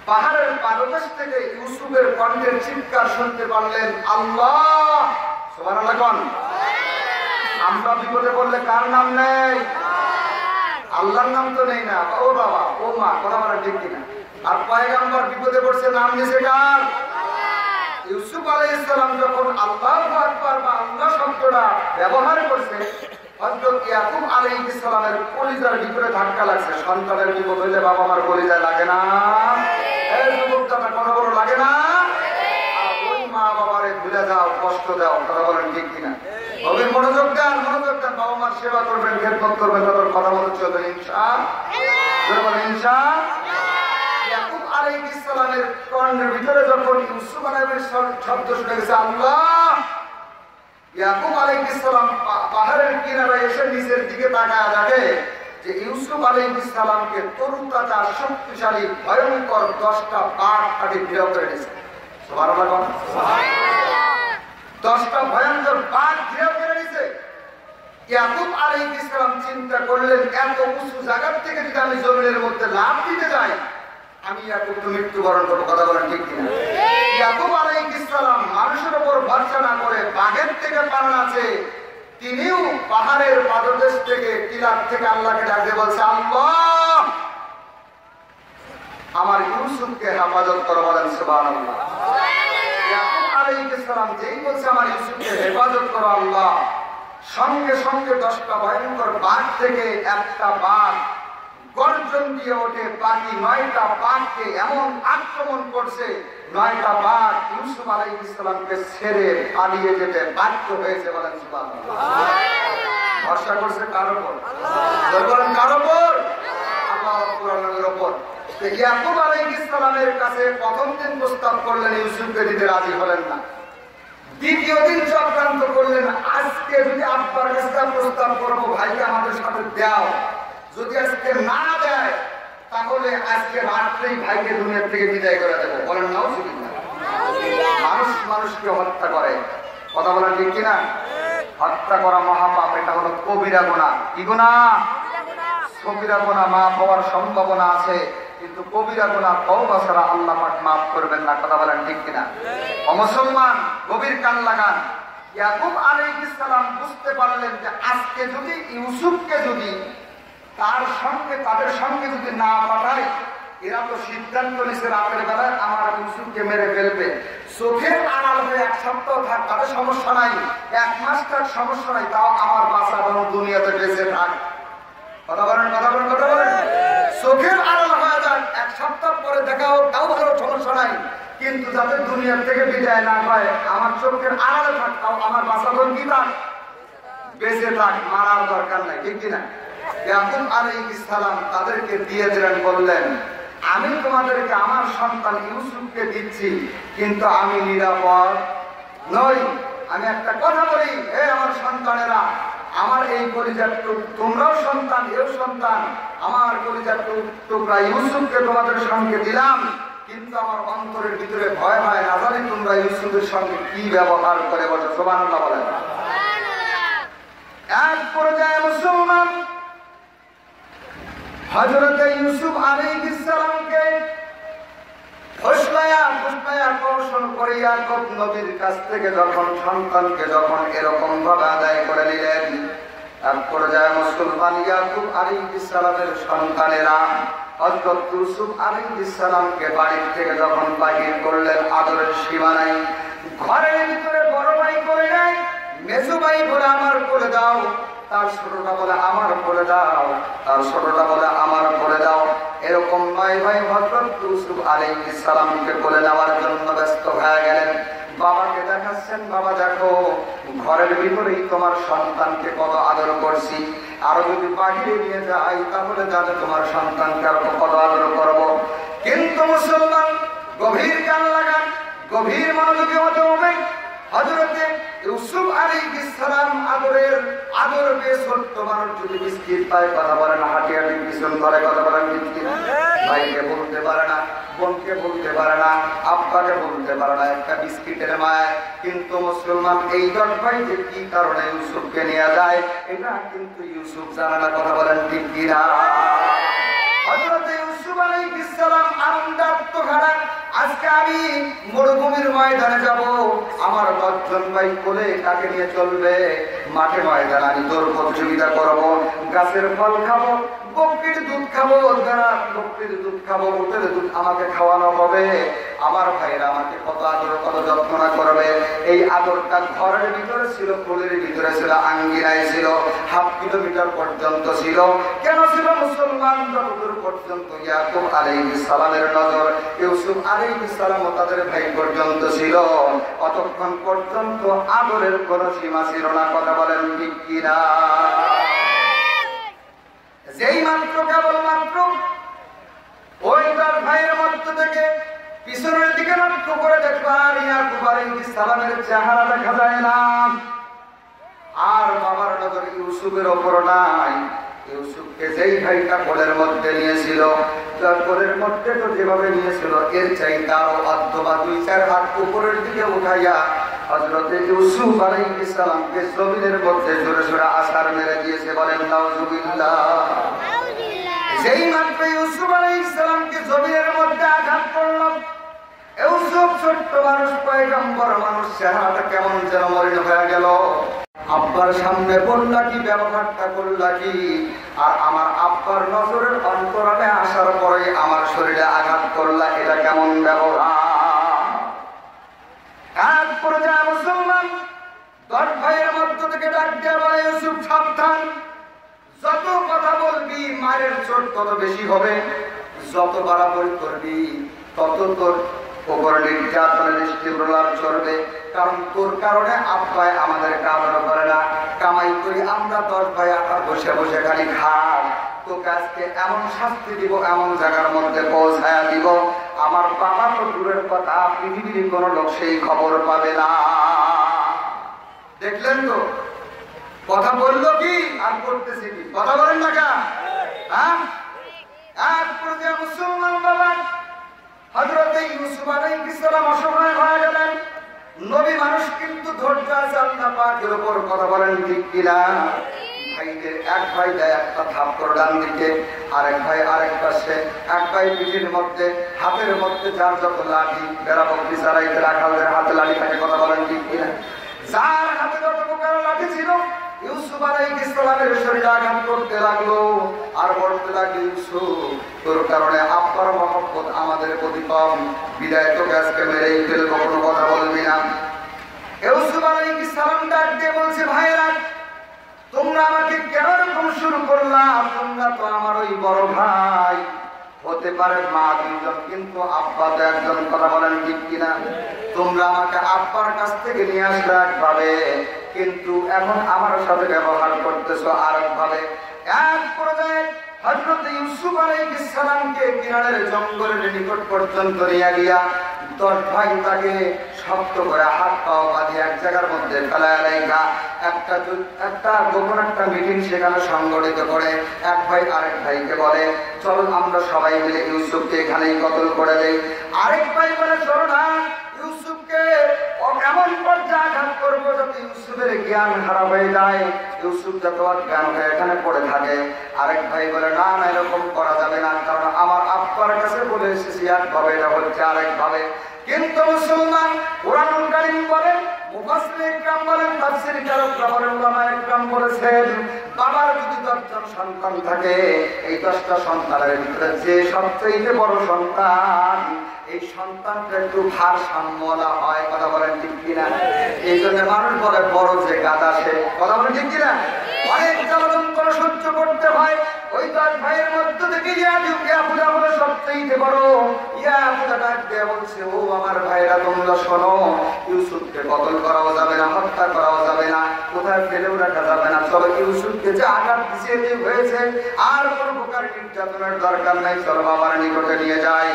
পাহাড়ের পাদদেশ থেকে ইউসুফের কণ্ঠের চিৎকার শুনতে পারলেন, আল্লাহ! সুবহানাল্লাহ কোন? আমরা বিপদে পড়লে কার নাম নেই? আল্লাহর নাম তো নেই না। ও বাবা, ও মা, কথা বলা ঠিক কিনা? আর পয়গম্বর বিপদে পড়ছে, নাম নিয়েছে কার? ইউসুফ আলাইহিস সালাম যখন আল্লাহু আকবার বা আল্লাহ শব্দটা ব্যবহার করছে, হযরত ইয়াকুব আলাইহিস সালামের কলিজার ভিতরে ধাক্কা লাগছে। সন্তানের বিপদ হইলে বাবা মার কলিজায় লাগে না? এই যুবক দাদা, কথা বলো, লাগে না? আর ওই মা বাবারে ভুলে যাও, কষ্ট দাও, কথা বলেন ঠিক কিনা? গভীর মনোযোগ দেন, মনোযোগ দেন। বাবা মার সেবা করবেন, খেদমত করবেন, তাদের কথা মতো চলবেন, ইনশাআল্লাহ, ইনশাআল্লাহ। ইয়াকুব আলাইহিস সালামের কর্ণের ভিতরে যখন ইউসুফ আলাইহিস সালামের শব্দ শুনে গেছে, আল্লাহ! ইয়াকুব আলাইহিস সালাম পাহাড়ের কিনারে এসে নিচের দিকে তাকায় দেখে যে ইউসুফ আলাইহিস সালামকে তরুতাজা শক্তিশালী ভয়ঙ্কর 10টা বাঘ তাকে ঘিরে করে নিয়েছে। সুবহানাল্লাহ, সুবহানাল্লাহ। 10টা ভয়ঙ্কর বাঘ ঘিরে করে নিয়েছে। ইয়াকুব আলাইহিস সালাম চিন্তা করলেন, এত উঁচু জায়গা থেকে যদি আমি জমিনের মধ্যে লাফ দিতে যাই, আমি ইয়াকুব তো মৃত্যুবরণ করবো, কথা বলেন ঠিক কিনা? ইয়াকুব আলাইহিস সালাম মানুষের উপর ভরসা না করে বাঘের থেকে পালন আছে, তিনিও পাহাড়ের পাদদেশ থেকে টিলার থেকে আল্লাহকে ডাকতে বলছে, আল্লাহ! আমার ইউসুফকে হেফাজত করো, বলেন সুবহানাল্লাহ। ইয়াকুব আলাইহিস সালাম যেই বলছে আমার ইউসুফকে হেফাজত করো আল্লাহ, সঙ্গে সঙ্গে 10টা ভয়ঙ্কর বাঘ থেকে একটা বাঘ গর্জন দিয়ে ওঠে, বাকি 9টা বাঘকে এমন আক্রমণ করছে, 9টা বাঘ ইউসুফ আলাইহিস সালামকে ছেড়ে পালিয়ে যেতে বাধ্য হয়েছে, বলেন সুবহানাল্লাহ। ভরসা করছে কার উপর? বলেন কার উপর? আল্লাহ রাব্বুল আলামিনের উপর। ইয়াকুব আলাইহিস সালামের কাছে প্রথম দিন প্রস্তাব করলেন, ইউসুফকে দিতে রাজি হলেন না। দ্বিতীয় দিন চক্রান্ত করলেন, আজকে যদি আব্বার কাছে প্রস্তাব করবো, ভাইকে আমাদের সাথে দাও, যদি আজকে না দেয় তাহলে আজকে রাত্রেই ভাইকে দুনিয়া থেকে বিদায় করে দেবো, বলেন নাউজুবিল্লাহ। মানুষ মানুষকে হত্যা করে, কথা বলেন ঠিক কিনা? হত্যা করা মহাপাপ, এটা হলো কবিরা গুনাহ। কি গুনাহ? কবিরা গুনাহ মাফ হওয়ার সম্ভাবনা আছে, কিন্তু কবিরা গুনাহ তওবা ছাড়া আল্লাহ পাক মাফ করবেন না, কথা বলেন ঠিক কিনা? ও মুসলমান, গভীর কান লাগান। ইয়াকুব আলাইহিস সালাম বুঝতে পারলেন যে আজকে যদি ইউসুফকে যদি তাদের সঙ্গে যদি না পাঠাই, এরা তো সিদ্ধান্ত নিচ্ছে রাতের বেলায় আমার ইউসুফকে মেরে ফেলবে। চোখের আড়াল হয়ে 1 সপ্তাহ থাক, তাদের সমস্যা নাই, 1 মাস থাক, সমস্যা নাই, তাও আমার বাচ্চা দুনিয়াতে বেঁচে থাক, কথা বলেন, কথা বলেন, কথা বলেন। চোখের আড়াল হয়ে যাক, 1 সপ্তাহ পরে দেখা হোক, তাও ভালো, সমস্যা নাই, কিন্তু যাতে দুনিয়ার থেকে বিদায় না হয়, আমার চোখের আড়ালে থাক, তাও আমার বাচ্চা কি থাক, বেঁচে থাক, মারার দরকার নাই, ঠিক কিনা? ইয়াকুব আলাইহিস সালাম তাদেরকে দিয়ে দিলেন, বললেন, আমি তোমাদেরকে আমার সন্তান ইউসুফকে দিচ্ছি, কিন্তু আমি নিরাপদ নই। আমি একটা কথা বলি, হে আমার সন্তানেরা, আমার এই কলিজার তোমরাও সন্তান, এও সন্তান, আমার কলিজার টুকরা ইউসুফকে তোমাদের সঙ্গে দিলাম, কিন্তু আমার অন্তরের ভিতরে ভয় হয়, না জানি তোমরা ইউসুফের সঙ্গে কি ব্যবহার করে বসো, সুবহানাল্লাহ বলেন। এক পর্যায়ে মুসলমান হযরত ইউসুফ আলাইহিস সালামকে ফুসলায়া কৌশল করে ইয়াকুব নবীর কাছ থেকে যখন সন্তানকে যখন এরকম ভাবে আদায় করে নিলেন, এক পর্যায়ে মুসলমান ইয়াকুব আলাইহিস সালামের সন্তানেরা হযরত ইউসুফ আলাইহিস সালামকে বাড়ি থেকে যখন বাহির করলেন, আদরের সীমা নাই, ঘরের ভিতরে বড় ভাই করে নেয়, মেজো ভাই বলে আমার করে দাও, তার ছোটটা বলে আমার করে দাও, তার ছোটটা বলে আমার করে দাও, এরকম নয় ভাই হযরত ইউসুফ আলাইহিস সালামকে কোলে নেওয়ার জন্য ব্যস্ত হয়ে গেলেন। বাবাকে দেখাচ্ছেন, বাবা দেখো ঘরের ভিতরেই তোমার সন্তানকে কত আদর করছি, আর যদি বাহিরে নিয়ে যাই তাহলে যাতে তোমার সন্তানকে আর কত আদর করবো। কিন্তু মুসলমান গভীর কান লাগান, গভীর মনোযোগী হতে হবে। হযরতে ইউসুফ আলাইহিস সালাম আদর পেয়ে ছোট্ট মানুষ যদি বিস্কিট পায় কথা বলে না, হাঁটি হাঁটি পিছন ধরে কথা বলেন, ভাইকে বলতে পারে না, বোনকে বলতে পারে না, আব্বাকে বলতে পারে না, একটা বিস্কিটের মায়। কিন্তু মুসলমান এই দল ভাই যে কি কারণে ইউসুফকে নিয়ে যায় এটা কিন্তু ইউসুফ জানে না, কথা বলেন ঠিক কিনা। হযরত ইউসুফ আলাইহিস সালাম আনন্দাত্ম ঘাড়া, আজকে আমি মরুভূমির ময়দানে যাব, আমার 10 জন ভাই কোলে কাকে নিয়ে চলবে, মাঠে ময়দানে আমি দৌড় প্রতিযোগিতা করবো, গাছের ফল খাবো, বকরির দুধ খাবো, যারা বকরির দুধ খাবো, উটের দুধ আমাকে খাওয়ানো হবে, আমার ভাইরা আমাকে কত আদর কত যত্ন না করবে। এই আদরটা ঘরের ভিতরে ছিল, কোলের ভিতরে ছিল, আঙ্গিনায় ছিল, 1/2 কিলোমিটার পর্যন্ত ছিল। কেন ছিল মুসলমান? যতদূর পর্যন্ত ইয়াকুব আলাইহিস সালামের নজর ইউসুফ আলাইহিস সালাম ও তাদের ভাই পর্যন্ত ছিল, অতক্ষণ পর্যন্ত আদরের কোনো সীমা ছিল না, কথা বলেন ঠিক কিনা। যেই মাত্র কেবলমাত্র ওই তার ভাইয়ের মধ্য থেকে পিছনের দিকে লক্ষ্য করে দেখবার ইয়াকুব আলাইহিস সালামের চেহারা দেখা যায় না, আর বাবার নজর ইউসুফের ওপর নাই। ইউসুফকে যেই ভাইটা কোলের মধ্যে নিয়েছিল, কোলের মধ্যে তো যেভাবে নিয়েছিল এর চাইতে আরো অথবা 2-4 হাত উপরের দিকে উঠাইয়া হযরত ইউসুফ আলাইহিস সালামকে জমিনের মধ্যে জোরে জোরে আছাড় মেরে দিয়েছে, বলেন নাউজুবিল্লাহ। যেই মাত্র ইউসুফ আলাইহিস সালামকে জমিনের মধ্যে আঘাত করল, ইউসুফ ছোট্ট মানুষ, পয়গম্বর মানুষ, চেহারাটা কেমন যেন মলিন হয়ে গেল। আব্বার সামনে বললা কি, ব্যবহারটা করলা কি, আর আমার আব্বার নজরের অন্তরালে আসার পরে আমার শরীরে আঘাত করলা, এটা কেমন ব্যবহার? এক পর্যায়ে মুসলমান 10 ভাইয়ের মধ্য থেকে ডাক দিয়ে বলে, ইউসুফ সাবধান, যত কথা বলবি মায়ের চোট তত বেশি হবে, যত বাড়াবাড়ি করবি তত তোর ওপর নির্যাতনের নিষ্ঠুরতার চলবে, কারণ তোর কারণে আব্বাই আমাদের কামনা করে না, কামাই করি আমরা 10 ভাই, আর বসে বসে খালি খাই, তোকে আজকে এমন শাস্তি দিব, এমন জায়গার মধ্যে পৌঁছায়া দিব, আমার বাবা তো দূরের কথা, পৃথিবীর কোনো লোক সেই খবর পাবে না। দেখলেন তো কথা বললো কি আর করতেছে কি, কথা বলেন না কেন? হ্যাঁ, এক পর্যায়ে মুসলমান বাবা হযরত ইউসুফ আলাইহিস সালাম অসহায় হয়ে গেলেন। নবী মানুষ কিন্তু ধৈর্য আছে আল্লাহ পাকের উপর, কথা বলেন ঠিক কিনা। ভাইদের এক ভাই দেয় একটা থাপ্পড় ডান দিকে, আরেক ভাই আরেক পাশে, এক ভাই পিঠের মধ্যে, হাতের মধ্যে যার যত লাঠি, বেড়া বকরি চালাইতে রাখালদের হাতে লাঠি থাকে, কথা বলেন ঠিক কিনা। যার হাতে যত প্রকার লাঠি ছিল ইউসুফ আলাইহিস সালামের শরীরে আঘাত করতে লাগলো, আর বলতে লাগলো, ইউসুফ তোর কারণে আব্বার মহব্বত আমাদের প্রতি কম, বিদায় তোকে আজকে মেরেই ফেলবো, কোনো কথা বলবি না। ইউসুফ আলাইহিস সালাম ডাক দিয়ে বলছে, ভাইয়েরা তোমরা আমাকে কেন এরকম শুরু করলা? তোমরা তো আমার ওই বড় ভাই, হতে পারে মা 2 জন কিন্তু আব্বা তো একজন, কথা বলেন ঠিক কিনা। তোমরা আমাকে আব্বার কাছ থেকে নিয়ে আসলে একভাবে, কিন্তু এখন আমার সাথে ব্যবহার করতেছো আরেকভাবে। এক পর্যায়ে হযরত ইউসুফ আলাইহিস সালামকে কিনারের জঙ্গলের নিকট পর্যন্ত নিয়ে গিয়া 10 ভাই তাকে শক্ত করে হাত পাও বাঁধিয়ে এক জায়গার মধ্যে ফেলায় রেখা একটা গোপন একটা মিটিং সেখানে সংগঠিত করে এক ভাই আরেক ভাইকে বলে, চলো আমরা সবাই মিলে ইউসুফকে এখানেই কতল করে দেই। আরেক ভাই বলে, চলো না, ইউসুফকে এমন পর্যায়ে আঘাত করবো যাতে ইউসুফের জ্ঞান হারা হয়ে যায়, ইউসুফ যত জ্ঞান হয়ে এখানে পড়ে থাকে। আরেক ভাই বলে না না এরকম করা যাবে না, কারণ আমার আব্বার কাছে বলে এসেছি একভাবে, এটা হচ্ছে আরেকভাবে। কিন্তু মুসলমান কুরআনুল কারীম বলেন, মুফাসসির ইকরাম বলেন, তাফসীর কারকরা বলেন, উলামা ইকরাম বলেছেন, বাবার যদি 10 জন সন্তান থাকে, এই 10টা সন্তানের ভিতরে যে সবচেয়ে বড় সন্তান, এই সন্তানটা একটু ভারসাম্যওয়ালা হয়। কথা বলেন ঠিক কিনা? এই জন্য মানুষ বলে বড় যে গাদা সে। কথা বলেন ঠিক কিনা? অনেক জ্বালাতন করে সহ্য করতে হয়। ওই 10 ভাইয়ের মধ্যে থেকে ইয়াহুদা বলে সবচেয়ে বড়। ইয়াহুদা ডাক দিয়ে বলছে, ও আমার ভাইরা তোমরা শোনো, ইউসুফকে কতল করাও যাবে না, হত্যা করাও যাবে না, কোথায় ফেলেও রাখা যাবে না। চলো ইউসুফকে যে আঘাত পিছিয়ে দিয়ে হয়েছে আর কোন প্রকার নির্যাতনের দরকার নাই, চলো বাবার নিকটে নিয়ে যাই।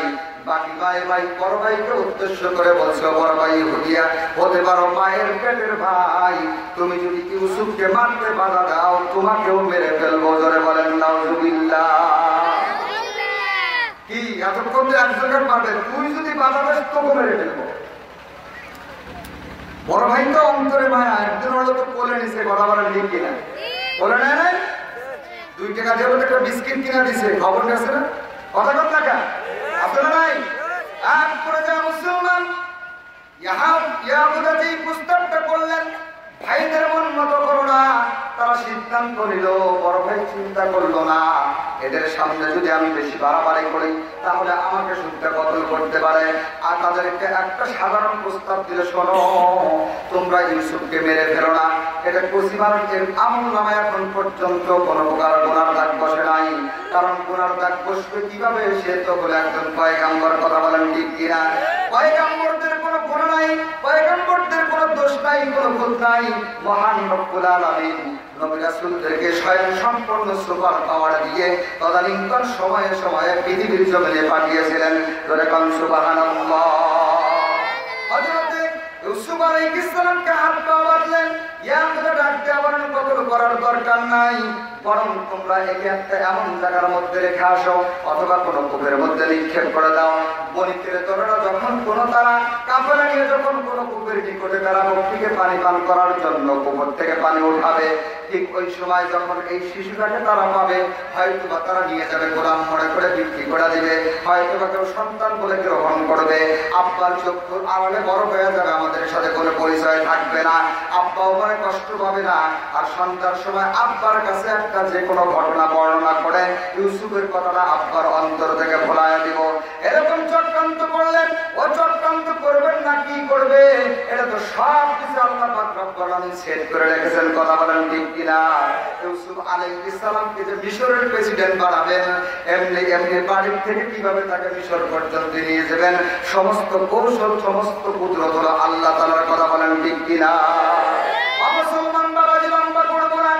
বাকি ভাই বড় ভাইকে উদ্দেশ্য করে বলছে, বড় ভাই হুদিয়া হতে পারো মায়ের পেটের ভাই, তুমি যদি ইউসুফকে মারতে বাধা দাও তোমাকেও মেরে ফেলবো। জোরে বলেন নাউজুবিল্লাহ। কি এতক্ষণ যে একজনের পাবে, তুই যদি বাধা দাস তোকে মেরে ফেলবো। বড় ভাই তো অন্তরে মায়া, একজন হলো তো কোলে নিছে। কথা বলেন ঠিক কিনা? বলে নেয় নাই 2 টাকা দিয়ে একটা বিস্কিট কিনা দিছে, খবর গেছে না? কথা কত টাকা আপনারা নাই? আর করে যা মুসলমান ইয়াহুদা যে প্রস্তাবটা করলেন, ভাইদের মন মতো করো না, তারা সিদ্ধান্ত নিল। বড় ভাই চিন্তা করলো না, এদের সামনে যদি আমি বেশি বাড়াবাড়ি করি তাহলে আমাকে শুদ্ধা কতল করতে পারে। আর তাদেরকে একটা সাধারণ প্রস্তাব দিলে, শোনো তোমরা ইউসুফকে মেরে ফেলো না, এটা কসিবারের আমল নামায় এখন পর্যন্ত কোনো প্রকার গুনার দাগ বসে নাই। কারণ গুনার দাগ বসবে কিভাবে? সে তো বলে একজন পয়গাম্বর। কথা বলেন ঠিক কিনা? পয়গাম্বরদের কোনো গুনাহ নাই, পয়গাম্বরদের কোনো দোষ নাই, কোনো ভুল নাই। মহান রব্বুল আলামিন নবী রাসূলদেরকে স্বয়ং সম্পূর্ণ সুপার পাওয়ার দিয়ে তদানীন্তন সময়ে সময়ে পৃথিবীর জমিনে পাঠিয়েছিলেন। ধরে কোন সুবহানাল্লাহ। হযরত ইউসুফ আলাইহিস সালামকে হাত পা বাঁধলেন, ইয়াহুদা ডাক দিয়ে বলেন, কতল করার দরকার নাই, বরং তোমরা একে একটা এমন জায়গার মধ্যে রেখে আসো অথবা কোনো কূপের মধ্যে নিক্ষেপ করে দাও। বণিকের তরুণরা যখন কোনো তারা কাফেলা নিয়ে যখন কোনো কূপের নিকটে তারা বক্তিকে পানি পান করার জন্য কূপের থেকে পানি উঠাবে, ঠিক ওই সময় যখন এই শিশুটাকে তারা পাবে, হয়তো বা তারা নিয়ে যাবে গোলাম মনে করে বিক্রি করে দিবে, হয়তো বা কেউ সন্তান বলে গ্রহণ করবে। আব্বার চক্ষুর আড়ালে বড় হয়ে যাবে, আমাদের সাথে কোনো পরিচয় থাকবে না, আব্বাও মনে কষ্ট পাবে না। আর সন্ধ্যার সময় আব্বার কাছে একটা যে কোনো ঘটনা বর্ণনা করে ইউসুফের কথাটা আব্বার অন্তর থেকে ভোলায় দিব। এরকম চক্রান্ত করলেন। ও চক্রান্ত করবেন না, কি করবে? এটা তো সব কিছু আল্লাহ পাক রব্বুল আলামিন সেট করে রেখেছেন। কথা বলেন ঠিক কিনা? ইউসুফ আলাইহিস সালামকে যে মিশরের প্রেসিডেন্ট বানাবেন, এমনি এমনি বাড়ি থেকে কিভাবে তাকে মিশর পর্যন্ত নিয়ে যাবেন, সমস্ত কৌশল সমস্ত কুদরত হলো আল্লাহ তাআলার। কথা বলেন ঠিক কিনা? মুসলমান বাবাজি লম্বা করব না,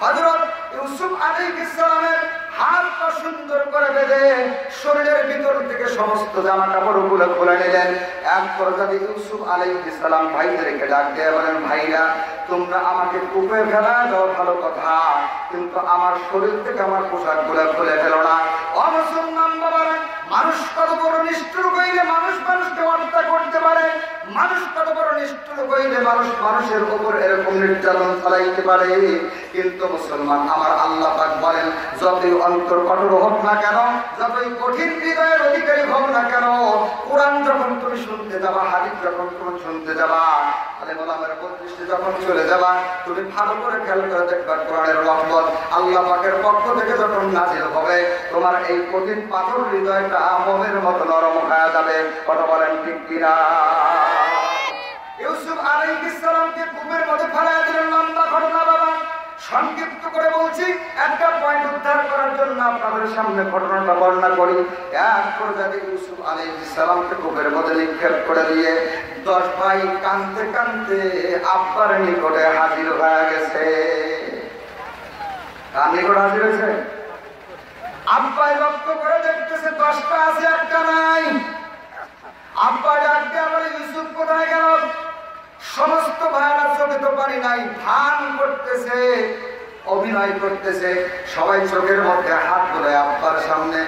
হযরত ইউসুফ আলাইহিস সালামের হাত পা সুন্দর করে বেঁধে শরীরের ভিতর থেকে সমস্ত জামা কাপড় গুলো খুলে নিলেন। এক পর্যায়ে ইউসুফ আলাইহিস সালাম ভাইদেরকে ডাক দিয়ে বলেন, ভাইরা তোমরা আমাকে কূপে ফেলা দাও ভালো কথা, কিন্তু আমার শরীর থেকে আমার পোশাক গুলো খুলে ফেলো না। মুসলমান বাবারা, মানুষ কত বড় নিষ্ঠুর হইলে মানুষ মানুষকে হত্যা করতে পারে, মানুষ কত বড় নিষ্ঠুর হইলে মানুষ মানুষের উপর এরকম নির্যাতন চালাইতে পারে। কিন্তু মুসলমান আমার আল্লাহ পাক বলেন, যতই অন্তর কঠোর হোক না কেন, যতই কঠিন হৃদয়ের অধিকারী হোক না কেন, কোরআন যখন তুমি শুনতে যাবা, হাদিস যখন তুমি শুনতে যাবা, আলেম ওলামার মজলিসে যখন চলে যাবা, তুমি ভালো করে খেয়াল করে দেখবা কোরআনের রহমত আল্লাহ পাকের পক্ষ থেকে যখন নাজিল হবে, তোমার এই কঠিন পাথর হৃদয়টা মোমের মতো নরম হয়ে যাবে। কথা বলেন ঠিক কিনা? ইউসুফ আলাইহিস সালামকে কূপের মধ্যে ফেলায় দিলেন। লম্বা ঘটনা বাবা, সংক্ষিপ্ত করে বলছি, একটা পয়েন্ট উদ্ধার করার জন্য আপনাদের সামনে ঘটনাটা বর্ণনা করি। এক পর্যায়ে ইউসুফ আলাইহিস সালামকে কূপের মধ্যে নিক্ষেপ করে দিয়ে 10 ভাই কাঁদতে কাঁদতে আব্বার নিকটে হাজির হয়ে গেছে। কার নিকটে হাজির হয়েছে? আব্বাই লক্ষ্য করে দেখতেছে 10টা আছে, একটা নাই। আব্বা ডাকতে আমার ইউসুফ কোথায় গেল? সমস্ত ভাইরা চোখে তো পানি নাই, ভান করতেছে, অভিনয় করতেছে, সবাই চোখের মধ্যে হাত ধরে আব্বার সামনে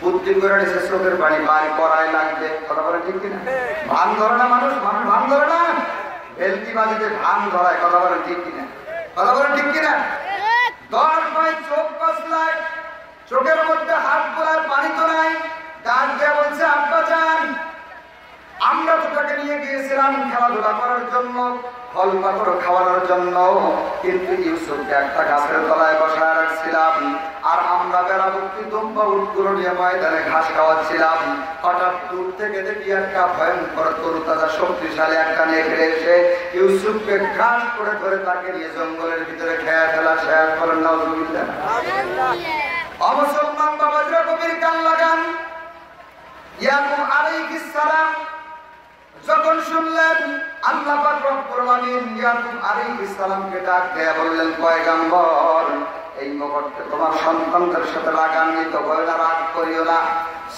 বুদ্ধি করে নিছে চোখের পানি বাড়ি করাই লাগবে। কথা বলে ঠিক কিনা? ভান ধরে না মানুষ, মানুষ ভান ধরে না। বেলকি বাজিতে ভাঙ ধরায়। কথা বলেন ঠিক কিনা? কথা বলেন ঠিক কিনা? 10 ভাই চোখ কসলায়, চোখের মধ্যে হাত বোলায়, পানি তো নাই। ডাক দিয়ে বলছে, আব্বা যান, আমরা তো তাকে নিয়ে গিয়েছিলাম খেলাধুলা করার জন্য, ফল পাথর খাওয়ানোর জন্য, কিন্তু ইউসুফকে একটা গাছের তলায় বসায় রাখছিলাম, আর আমরা বেড়াবর্তী দুম্বা উটগুলো নিয়ে ময়দানে ঘাস খাওয়াচ্ছিলাম। হঠাৎ দূর থেকে দেখি একটা ভয়ঙ্কর তরুতাজা শক্তিশালী একটা নেকড়ে এসে ইউসুফকে ঘাস করে ধরে তাকে নিয়ে জঙ্গলের ভিতরে খেয়ে ফেলা শেষ করেন। নাউজুবিল্লাহ। অমুসলমান বাবাজরা কবির কান লাগান। ইয়াকুব আলাইহিস সালাম যখন শুনলেন আল্লাহ পাক রব্বুল আলামিন ইয়াকুব আলাইহিস সালামকে ডাক দিয়ে বললেন, পয়গম্বর, এই মুহূর্তে তোমার সন্তানদের সাথে রাগান্বিত হয়ে না, রাগ করিও না,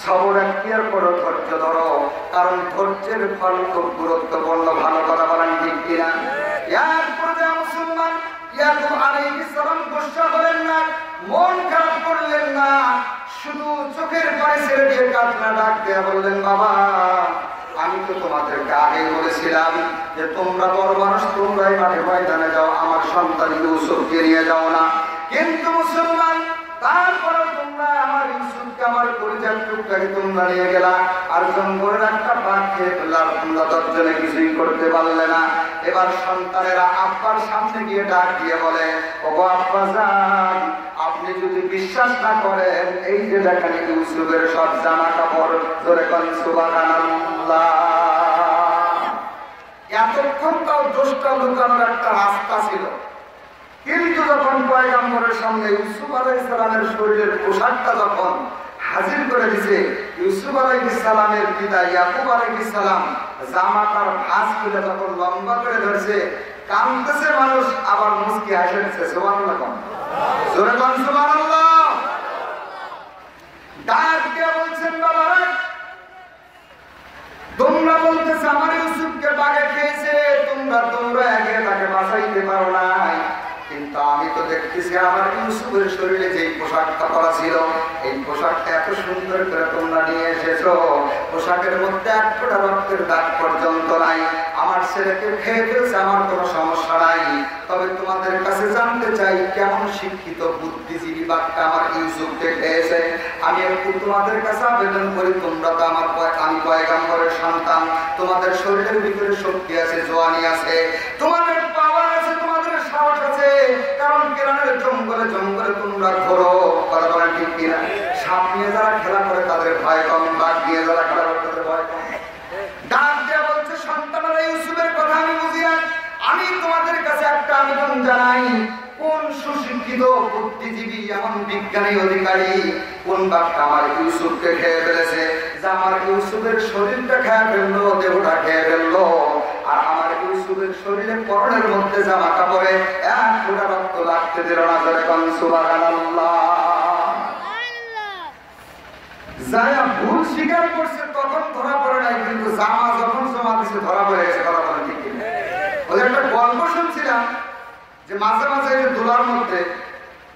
সবর এখতিয়ার করো, ধৈর্য ধরো, কারণ ধৈর্যের ফল খুব গুরুত্বপূর্ণ। ভালো কথা বলেন ঠিক কিনা? এরপর যে মুসলমান ইয়াকুব আলাইহিস সালাম গুসা হলেন না, মন খারাপ করলেন না, শুধু চোখের পানি ছেড়ে দিয়ে কান্না ডাক দিয়ে বললেন, বাবা, আমি তো তোমাদেরকে আগেই বলেছিলাম যে তোমরা বড় মানুষ, তোমরাই মাঠে ময়দানে যাও, আমার সন্তান ইউসুফকে নিয়ে যাও না। কিন্তু মুসলমান, তারপরে তোমরা আমার ইউসুফকে, আমার পরিচয় টুকটাকে তোমরা নিয়ে গেলা, আর জঙ্গলের একটা বাঘ খেয়ে ফেললে, আর তোমরা 10 জনে কিছুই করতে পারলে না। এবার সন্তানেরা আব্বার সামনে গিয়ে ডাক দিয়ে বলে, ওগো আব্বা যান, আপনি যদি বিশ্বাস না করেন, এই যে দেখেন ইউসুফের সব জামা কাপড়, ধরে কোন সুবহানাল্লাহ। এতক্ষণ তাও দোষটা লুকানোর একটা রাস্তা ছিল, কিন্তু যখন পয়গম্বরের সামনে ইউসুফ আলাইহিস সালামের শরীরের পোশাকটা যখন হাজির করে দিছে, ইউসুফ আলাইহিস সালামের পিতা ইয়াকুব আলাইহিস সালাম জামাটার ভাঁজ খুলে যখন লম্বা করে ধরছে, কাঁদতেছে মানুষ, আবার মুস্কি হাসছে। সুবহানাল্লাহ। জোরে বল সুবহানাল্লাহ। ডাক দিয়ে বলছেন, বাবারা, তোমরা বলতেছে আমার ইউসুফকে বাঘে খেয়েছে, তোমরা এগিয়ে তাকে বাঁচাইতে পারো নাই, কিন্তু আমি তো দেখতেছি আমার ইউসুফের শরীরে যে পোশাকটা পরা ছিল, এই পোশাকটা এত সুন্দর করে তোমরা নিয়ে এসেছো, পোশাকের মধ্যে এক ফোঁটা রক্তের দাগ পর্যন্ত নাই। আমার ছেলেকে খেয়ে ফেলছে, আমার কোনো সমস্যা নাই, তবে তোমাদের কাছে জানতে চাই, কেমন শিক্ষিত বুদ্ধিজীবী বাঘটা আমার ইউসুফকে খেয়েছে। আমি একটু তোমাদের কাছে আবেদন করি, তোমরা তো আমি পয়গম্বরের সন্তান, তোমাদের শরীরের ভিতরে শক্তি আছে, জোয়ানি আছে, তোমাদের পাওয়ার আছে, তোমাদের সাহস আছে, কারণ কেরানের জঙ্গলে জঙ্গলে তোমরা ঘোরো। কথা বলেন ঠিক কিনা? সাপ নিয়ে যারা খেলা করে তাদের ভয় কম, বাঘ নিয়ে যারা খেলা করে তাদের ভয় কম। ডাক দিয়ে বলছে, সন্তানেরা ইউসুফের কথা আমি বুঝি না, আমি তোমাদের কাছে একটা আবেদন জানাই, কোন সুশিক্ষিত বুদ্ধিজীবী, এমন বিজ্ঞানী অধিকারী, কোন বাঘটা আমার ইউসুফকে খেয়ে ফেলেছে, যে আমার ইউসুফের শরীরটা খেয়ে ফেললো, দেহটা খেয়ে ফেললো, আর আমার ইউসুফের শরীরে পরনের মধ্যে জামা কাপড়ে এক ফোঁটা রক্ত লাগতে দিল না। ধরে কোন সুবহানাল্লাহ। যারা ভুল স্বীকার করছে তখন ধরা পড়ে নাই, কিন্তু জামা যখন জমা দিছে ধরা পড়ে গেছে। কথা বলেন ঠিক কিনা? ওদের একটা গল্প শুনছিলাম যে মাঝে মাঝে এই দোলার মধ্যে,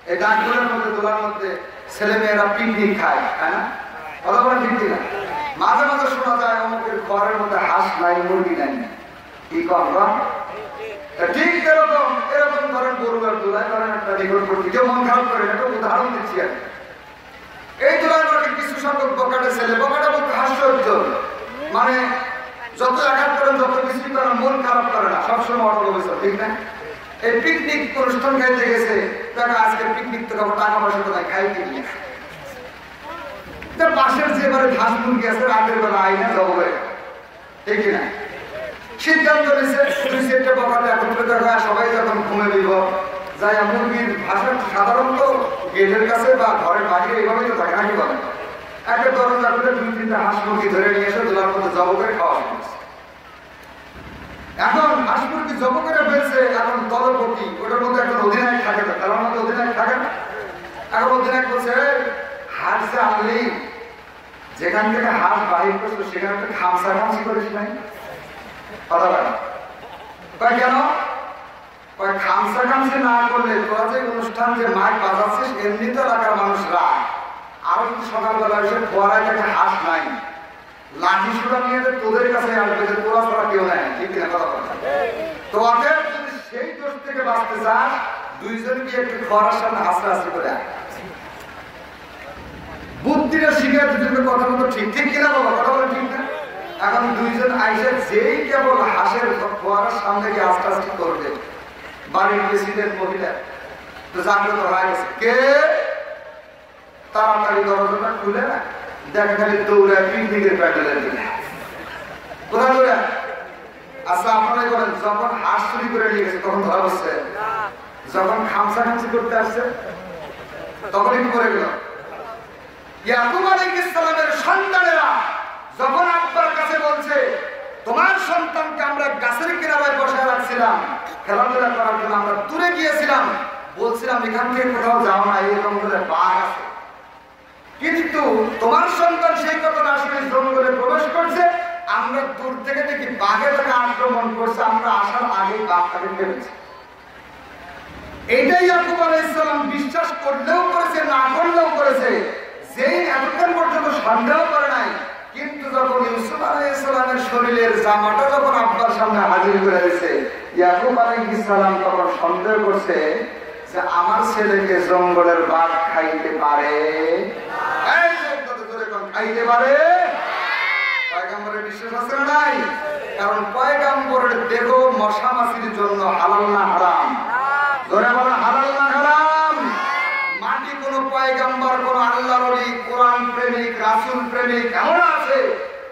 এই ডাকগুলোর মধ্যে, দোলার মধ্যে ছেলে মেয়েরা পিকনিক খায়, তাই না? কথা বলেন ঠিক কিনা? মাঝে মাঝে শোনা যায় অমুকের ঘরের মধ্যে হাঁস নাই, মুরগি নাই, কি কম ঠিক এরকম ধরেন গরুর দোলায় ধরেন একটা রেকর্ড করতে, কেউ মন খারাপ করে, একটা উদাহরণ দিচ্ছি আর এই দোলায় ধরেন কিছু সংখ্যক বকাটে ছেলে, বকাটা বলতে হাস্যর্য, মানে যত আঘাত করেন, যত কিছুই করেন, মন খারাপ করে না, সবসময় অটল অবস্থা, ঠিক না? এই পিকনিক অনুষ্ঠান খাইতে গেছে, তারা আজকে পিকনিক তো টাকা পয়সা কোথায় খাইতে গিয়ে পাশের যে এবারে ঘাস মুরগি আছে, রাতের বেলা আইনা জব করে, ঠিক না? সিদ্ধান্ত নিচ্ছে 2-4টা বকাতে একত্রিত হয়, সবাই যখন ঘুমে দিব যাই, মুরগির ভাষা সাধারণত গেটের কাছে বা ঘরের বাহিরে এইভাবেই তো থাকে, নাকি বলে একটা দরজা করে 2-3টা হাঁস মুরগি ধরে নিয়ে এসে দোলার মধ্যে জব করে খাওয়া হয়েছে। এখন হাঁস মুরগি জব করে ফেলছে, এখন দলপতি ওটার মধ্যে এখন অধিনায়ক থাকে না, তার মধ্যে অধিনায়ক থাকে না। এখন অধিনায়ক বলছে, হাঁস যে আনলি, যেখান থেকে হাঁস বাহির করছো সেখানে একটা খামসা খামসি করিস নাই। কথা বলে কয় কেন? কয় খামসা খামসি না করলে তোরা যে অনুষ্ঠান যে মাইক বাজাচ্ছিস, এমনিতে এলাকার মানুষরা আরো কিন্তু সকালবেলা এসে ফোয়ারায় থেকে হাঁস নাই, লাঠি সুরা নিয়ে তোদের কাছে আসবে, যে তোরা ছাড়া কেউ নাই, ঠিক কিনা? কথা বলে তো অতএব যদি সেই দোষ থেকে বাঁচতে চাস দুইজনকে একটু খরার সামনে হাসি করে বুদ্ধিটা শিখে দুজনের কথা মতো ঠিক ঠিক কিনা বাবা, কথা বলে ঠিক না? এখন দুইজন আইসে যেই কেবল হাসের খোয়ার সামনে গিয়ে আস্তে আস্তে করবে, বাড়ির প্রেসিডেন্ট মহিলা তো জাগ্রত হয়ে গেছে, কে তাড়াতাড়ি দরজাটা খুলে না দেখা খালি দৌড়ায় পিকনিকের প্যান্ডেলের দিকে। কোথায় দৌড়া? আচ্ছা আপনারাই বলেন, যখন হাঁস চুরি করে নিয়ে গেছে তখন ধরা বসছে, যখন খামসা খামসি করতে আসছে তখনই কি করে গেল? ইয়াকুব আলাইহিস সালামের সন্তানেরা যখন আব্বার কাছে বলছে তোমার সন্তানকে আমরা গাছের কিনারায় বসায় রাখছিলাম খেলাধুলা করার জন্য, আমরা দূরে গিয়েছিলাম, বলছিলাম এখান থেকে কোথাও যাও না, এরকম করে বাঘ আছে, কিন্তু তোমার সন্তান সেই কথাটা আসলে জঙ্গলে প্রবেশ করছে, আমরা দূর থেকে দেখি বাঘে তাকে আক্রমণ করছে, আমরা আসার আগেই বাঘটাকে ফেলেছি। এটাই ইয়াকুব আলাইহিস সালাম বিশ্বাস করলেও করেছে, না করলেও করেছে, যেই এতক্ষণ পর্যন্ত সন্দেহ করে নাই, কিন্তু যখন ইউসুফ আলাইহিস সালামের শরীরের জামাটা যখন আব্বার সামনে হাজির করে দিয়েছে, ইয়াকুব আলাইহিস সালাম তখন সন্দেহ করছে যে আমার ছেলেকে জঙ্গলের বাঘ খাইতে পারে, খাইতে পারে। পয়গম্বরের বিশ্বাস আছে না নাই? কারণ পয়গম্বরের দেহ মশা মাছির জন্য হালাল না হারাম? ধরে বলেন হালাল না হারাম? মাটি কোন পয়গম্বর, কোন আল্লাহর ওলি, কোরআন প্রেমিক, রাসূল প্রেমিক এমন আছে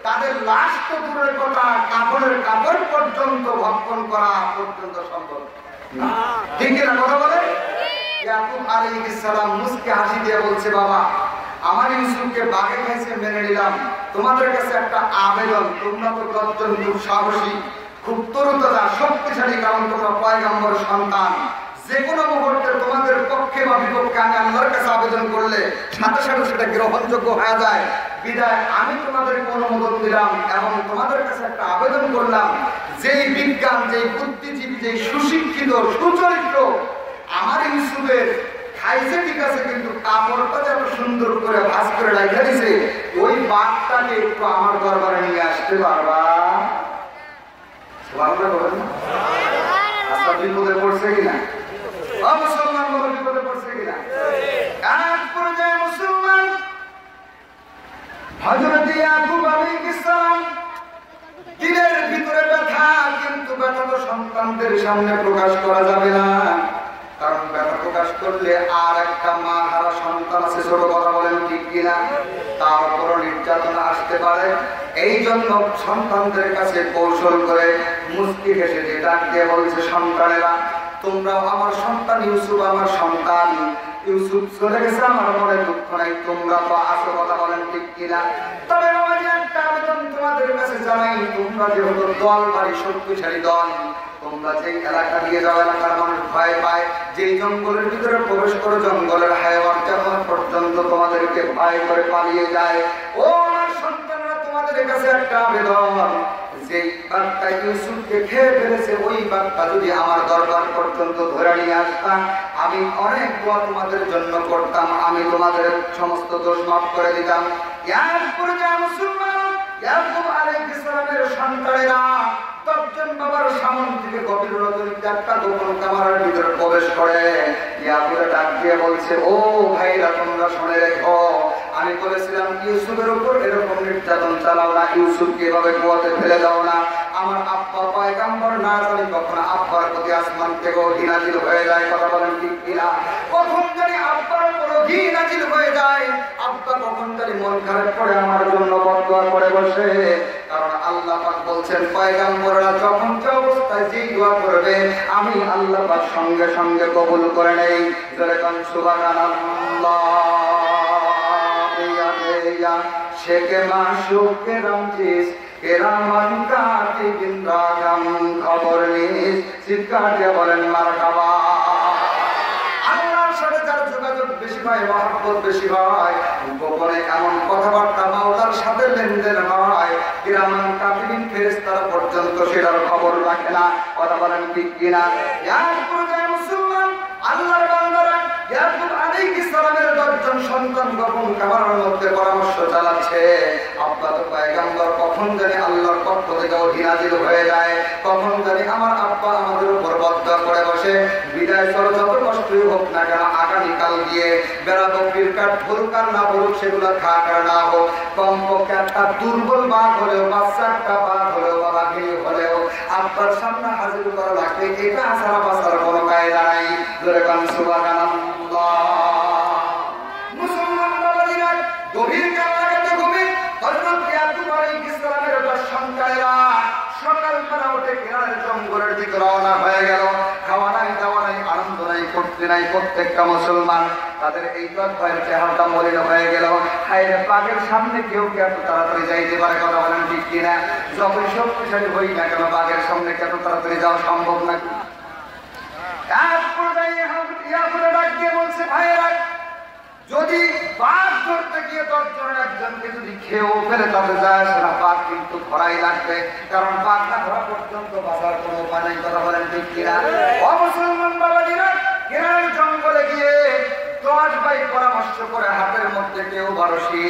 তাদের লাশ তো দূরের কথা, কাপড়ের কাপড় পর্যন্ত ভক্ষণ করা পর্যন্ত সম্ভব। ঠিক না কথা বলে? ইয়াকুব আলাইহিস সালাম মুস্কি হাসি দিয়ে বলছে, বাবা আমার ইউসুফকে বাঘে খাইছে মেনে নিলাম, তোমাদের কাছে একটা আবেদন, তোমরা তো 10 জন খুব সাহসী, খুব তরুতাজা, শক্তিশালী, কারণ তোমরা পয়গম্বর সন্তান, যে কোনো মুহূর্তে তোমাদের পক্ষে বা বিপক্ষে আমি আল্লাহর কাছে আবেদন করলে সাথে সাথে সেটা গ্রহণযোগ্য হয়ে যায়, বিদায় আমি তোমাদেরকে অনুমোদন দিলাম এবং তোমাদের কাছে একটা আবেদন করলাম, যেই বিজ্ঞান, যেই বুদ্ধিজীবী, যেই সুশিক্ষিত, সুচরিত্র আমার ইউসুফের খাইছে ঠিক আছে, কিন্তু কাপড়টা যেন সুন্দর করে ভাঁজ করে রাখা দিছে, ওই বাঘটাকে একটু আমার দরবারে নিয়ে আসতে পারবা? আচ্ছা বিপদে পড়ছে কিনা? মুসলমান বলো বিপদে পড়ছে কিনা? এক পর্যায়ে মুসলমান হযরত ইয়াকুব আলাইহিস সালাম দিলের ভিতরে ব্যথা, কিন্তু ব্যথা তো সন্তানদের সামনে প্রকাশ করা যাবে না, কারণ ব্যথা প্রকাশ করলে আর একটা মা হারা সন্তান আছে, ছোট কথা বলেন ঠিক কিনা, তার উপর নির্যাতনা আসতে পারে। এই জন্য সন্তানদের কাছে কৌশল করে মুস্কি হেসে যে ডাক দিয়ে বলছে, সন্তানেরা তোমরাও আমার সন্তান, ইউসুফ আমার সন্তান, ইউসুফ চলে গেছে, আমার মনে দুঃখ নাই, তোমরা তো আসো, কথা বলেন ঠিক কিনা। তবে আমি একটা আবেদন তোমাদের কাছে জানাই, তোমরা যেহেতু দল ভারী শক্তিশালী দল, তোমরা যে এলাকা দিয়ে যাও, এলাকার মানুষ ভয় পায়, যেই জঙ্গলের ভিতরে প্রবেশ করে জঙ্গলের হায়াওয়ান যেমন পর্যন্ত তোমাদেরকে ভয় করে পালিয়ে যায়, ও আমার সন্তানরা তোমাদের কাছে একটা আবেদন, যেই বাঘটা ইউসুফকে খেয়ে ফেলেছে ওই বাঘটা যদি আমার দরবার পর্যন্ত ধরে নিয়ে আসতাম, আমি অনেক দোয়া তোমাদের জন্য করতাম, আমি তোমাদের সমস্ত দোষ মাফ করে দিতাম। এরপরে যে মুসলমান ইয়াকুব আলাইহিস সালামের সন্তানেরা 10 জন বাবার সামনে থেকে গভীর রজনীতে একটা গোপন কামরার ভিতরে প্রবেশ করে, ইয়াকুব ডাক দিয়ে বলছে, ও ভাইরা তোমরা শুনে রেখো, আমি বলেছিলাম ইউসুফের উপর এরকম নির্যাতন চালাও না, ইউসুফকে এভাবে কুয়াতে ফেলে দাও না, আমার আব্বা পয়গম্বর না জানি কখন আব্বার প্রতি আসমান থেকে ওহী নাযিল হয়ে যায়, কথা বলেন ঠিক কিনা। কখন জানি আব্বার উপর ওহী নাযিল হয়ে যায়, আব্বা কখন জানি মন খারাপ করে আমার জন্য বদদোয়া করে বসে, কারণ আল্লাহ পাক বলছেন পয়গম্বররা যখন যে অবস্থায় যেই দোয়া করবে আমি আল্লাহ পাক সঙ্গে সঙ্গে কবুল করে নেই। যেরকম সুবহানাল্লাহ শেখে মাসুকে রামজিস কেরামান কাতিবিন রাগাম খবর নিস চিৎকার দিয়ে বলেন মারহাবা। আল্লাহর সাথে যার যোগাযোগ বেশি হয়, মহব্বত বেশি হয়, গোপনে এমন কথাবার্তা মাওলার সাথে লেনদেন হয়, কিরামান কাতিবিন ফেরেশতারা পর্যন্ত সেটার খবর রাখে না, কথা বলেন ঠিক কিনা। এরপর যায় মুসলমান আল্লাহর বান্দারা ইয়াকুব আলাইহিস আলাইহিসসালামের 10 জন সন্তান গোপন কামরার মধ্যে পরামর্শ চালাচ্ছে, আব্বা তো পয়গম্বর, কখন জানি আল্লাহর পক্ষ থেকে ওহী নাযিল হয়ে যায়, কখন জানি আমার আব্বা আমাদের উপর বদদোয়া করে বসে, বিদায় চলো, যত কষ্টই হোক না কেন আগামীকাল গিয়ে বেড়া বকরির কাঠ ভুলুক আর না ভুলুক সেগুলো খাক আর না হোক, কমপক্ষে একটা দুর্বল বাঘ হলেও, বাচ্চা একটা বাঘ হলেও, বাঘিনী হলেও আব্বার সামনে হাজির করা লাগবে। এটা আসারা বাসার কোনো কায়দা নাই। ধরে কান সুবহানাল্লাহ। মুসলমান বাবাজিরা, গভীর কান্নাকাটি গভীর হযরত ইয়াকুব আলাইহিস সালামের 10 সন্তানেরা সকালবেলা উঠে কেনারের জঙ্গলের দিকে রওনা হয়ে গেল। খাওয়া নাই, দাওয়া নাই, আনন্দ নাই, ফুর্তি নাই। প্রত্যেকটা মুসলমান তাদের এই 10 ভাইয়ের চেহারাটা মলিন হয়ে গেল। হায়রে, বাঘের সামনে কেউ কি এত তাড়াতাড়ি যাইতে পারে? কথা বলেন ঠিক কিনা? যতই শক্তিশালী হই না কেন, বাঘের সামনে এত তাড়াতাড়ি যাওয়া সম্ভব নাকি? এক পর্যায়ে ইয়াকুব ডাক দিয়ে বলছে, ভাইয়েরা, যদি বাঘ ধরতে গিয়ে 10 জনের একজনকে যদি খেয়েও ফেলে তাতে যায় আসে না, বাঘ কিন্তু ধরাই লাগবে, কারণ বাঘ না ধরা পর্যন্ত বাঁচার কোনো উপায় নেই। কথা বলেন ঠিক কিনা? মুসলমান বাবাজিরা, কেনার জঙ্গলে গিয়ে 10 ভাই পরামর্শ করে হাতের মধ্যে কেউ বরশি,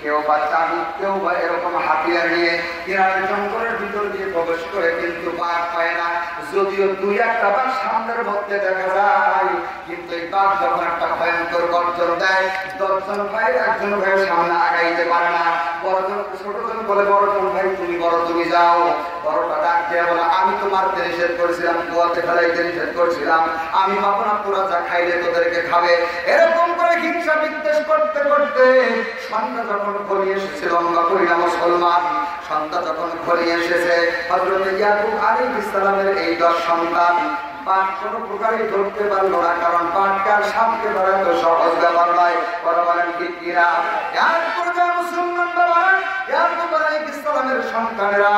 কেউ বা চাবুক, কেউ বা এরকম হাতিয়ার নিয়ে কেনার জঙ্গলের ভিতর দিয়ে প্রবেশ করে, কিন্তু বাঘ পায় না। যদিও 2-1টা বাঘ সামনের মধ্যে দেখা যায়, কিন্তু এই বাঘ যখন একটা ভয়ঙ্কর গর্জন দেয়, 10 জন ভাই একজন ভাইয়ের সামনে আগাইতে পারে না। বড়জন ছোটজন বলে, বড়জন ভাই তুমি বড়, তুমি যাও। বড়টা ডাক দিয়ে বলে, আমি তো মারতে নিষেধ করেছিলাম, কুয়াতে ফেলাইতে নিষেধ করেছিলাম, আমি মাপো না, তোরা যা খাইলে তোদেরকে খাবে। এরকম করে হিংসা বিদ্বেষ করতে করতে সন্ধ্যা যখন ঘনিয়ে এসেছে, লম্বা করি না মুসলমান, সন্ধ্যা যখন ঘনিয়ে এসেছে, হযরত ইয়াকুব আলাইহিস সালামের এই 10 সন্তান বাঘ কোনো প্রকারই ধরতে পারলো না, কারণ বাঘকে আর সাপকে ধরা তো সহজ ব্যাপার নয়। কথা বলেন ঠিক কিনা? এরপর যা মুসলমান বাবারা, ইয়াকুব আলাইহিস সালামের সন্তানেরা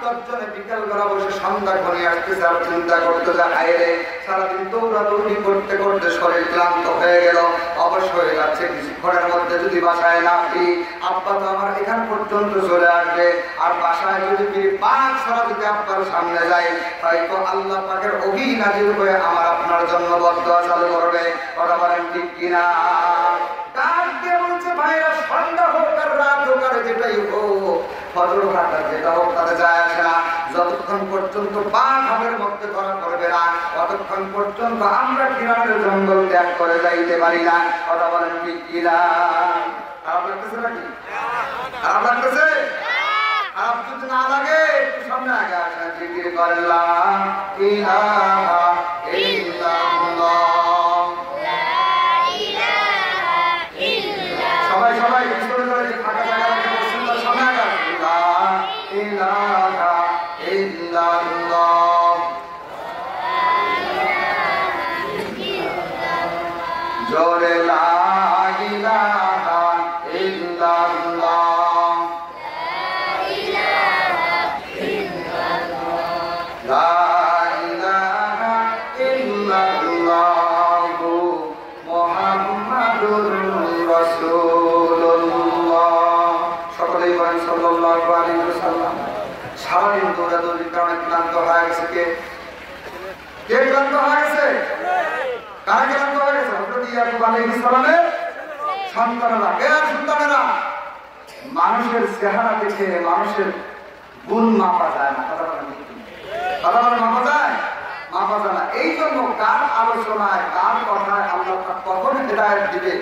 10 জনে বিকেল বেলা বসে সন্ধ্যা ঘনিয়ে আসতেছে আর চিন্তা করতে যায়, হায়রে, সারাদিন দৌড়াদৌড়ি করতে করতে শরীর ক্লান্ত হয়ে গেল, অবশ হয়ে যাচ্ছে, কিছুক্ষণের মধ্যে যদি বাসায় না ফিরি, আব্বা তো আমার এখান পর্যন্ত চলে আসবে, আর বাসায় যদি ফিরি বাঘ ছাড়া যদি আব্বার সামনে যায়, হয়তো আল্লাহ পাকের ওহী নাযিল হয়ে আমার আপনার জন্য বদদোয়া চালু করবে। কথা বলেন ঠিক কিনা? ডাক দিয়ে বলছে, ভাইরা, সন্ধ্যা হোক আর রাত হোক আর যেটাই হোক, ফজর হোক আর যেটা হোক, তাতে যায় আসে না। যতক্ষণ পর্যন্ত বাঘ আমাদের মধ্যে ধরা পড়বে না, ততক্ষণ পর্যন্ত আমরা কিনারের জঙ্গল ত্যাগ করে যাইতে পারি না। কথা বলেন ঠিক কিনা? খারাপ লাগতেছে নাকি? খারাপ লাগতেছে? খারাপ যদি না লাগে একটু সামনে আগে আসেন, জিকির করলাম ইলাহা ইল্লাল্লাহ। সবাই সবাই বিস্তারিত ফাঁকা জায়গা সুন্দর সামনে আগে ইলাহা ইল্লাল্লাহ। জোরে লা ইলাহা ইল্লাল্লাহ। সারাদিন দৌড়াদৌড়ির কারণে ক্লান্ত হয়ে গেছে। কে ক্লান্ত হয়ে গেছে? কারা ক্লান্ত হয়ে গেছে? হযরত ইয়াকুব আলাইহিস সালামের সন্তানেরা। কে সন্তানেরা? মানুষের চেহারা দেখে মানুষের গুণ মাপা যায় না। কথা বলেন, মাপা যায়? মাপা যায় না। এই জন্য কার আলোচনায়, কার কথায় আল্লাহ কখন হেদায়েত দিবে,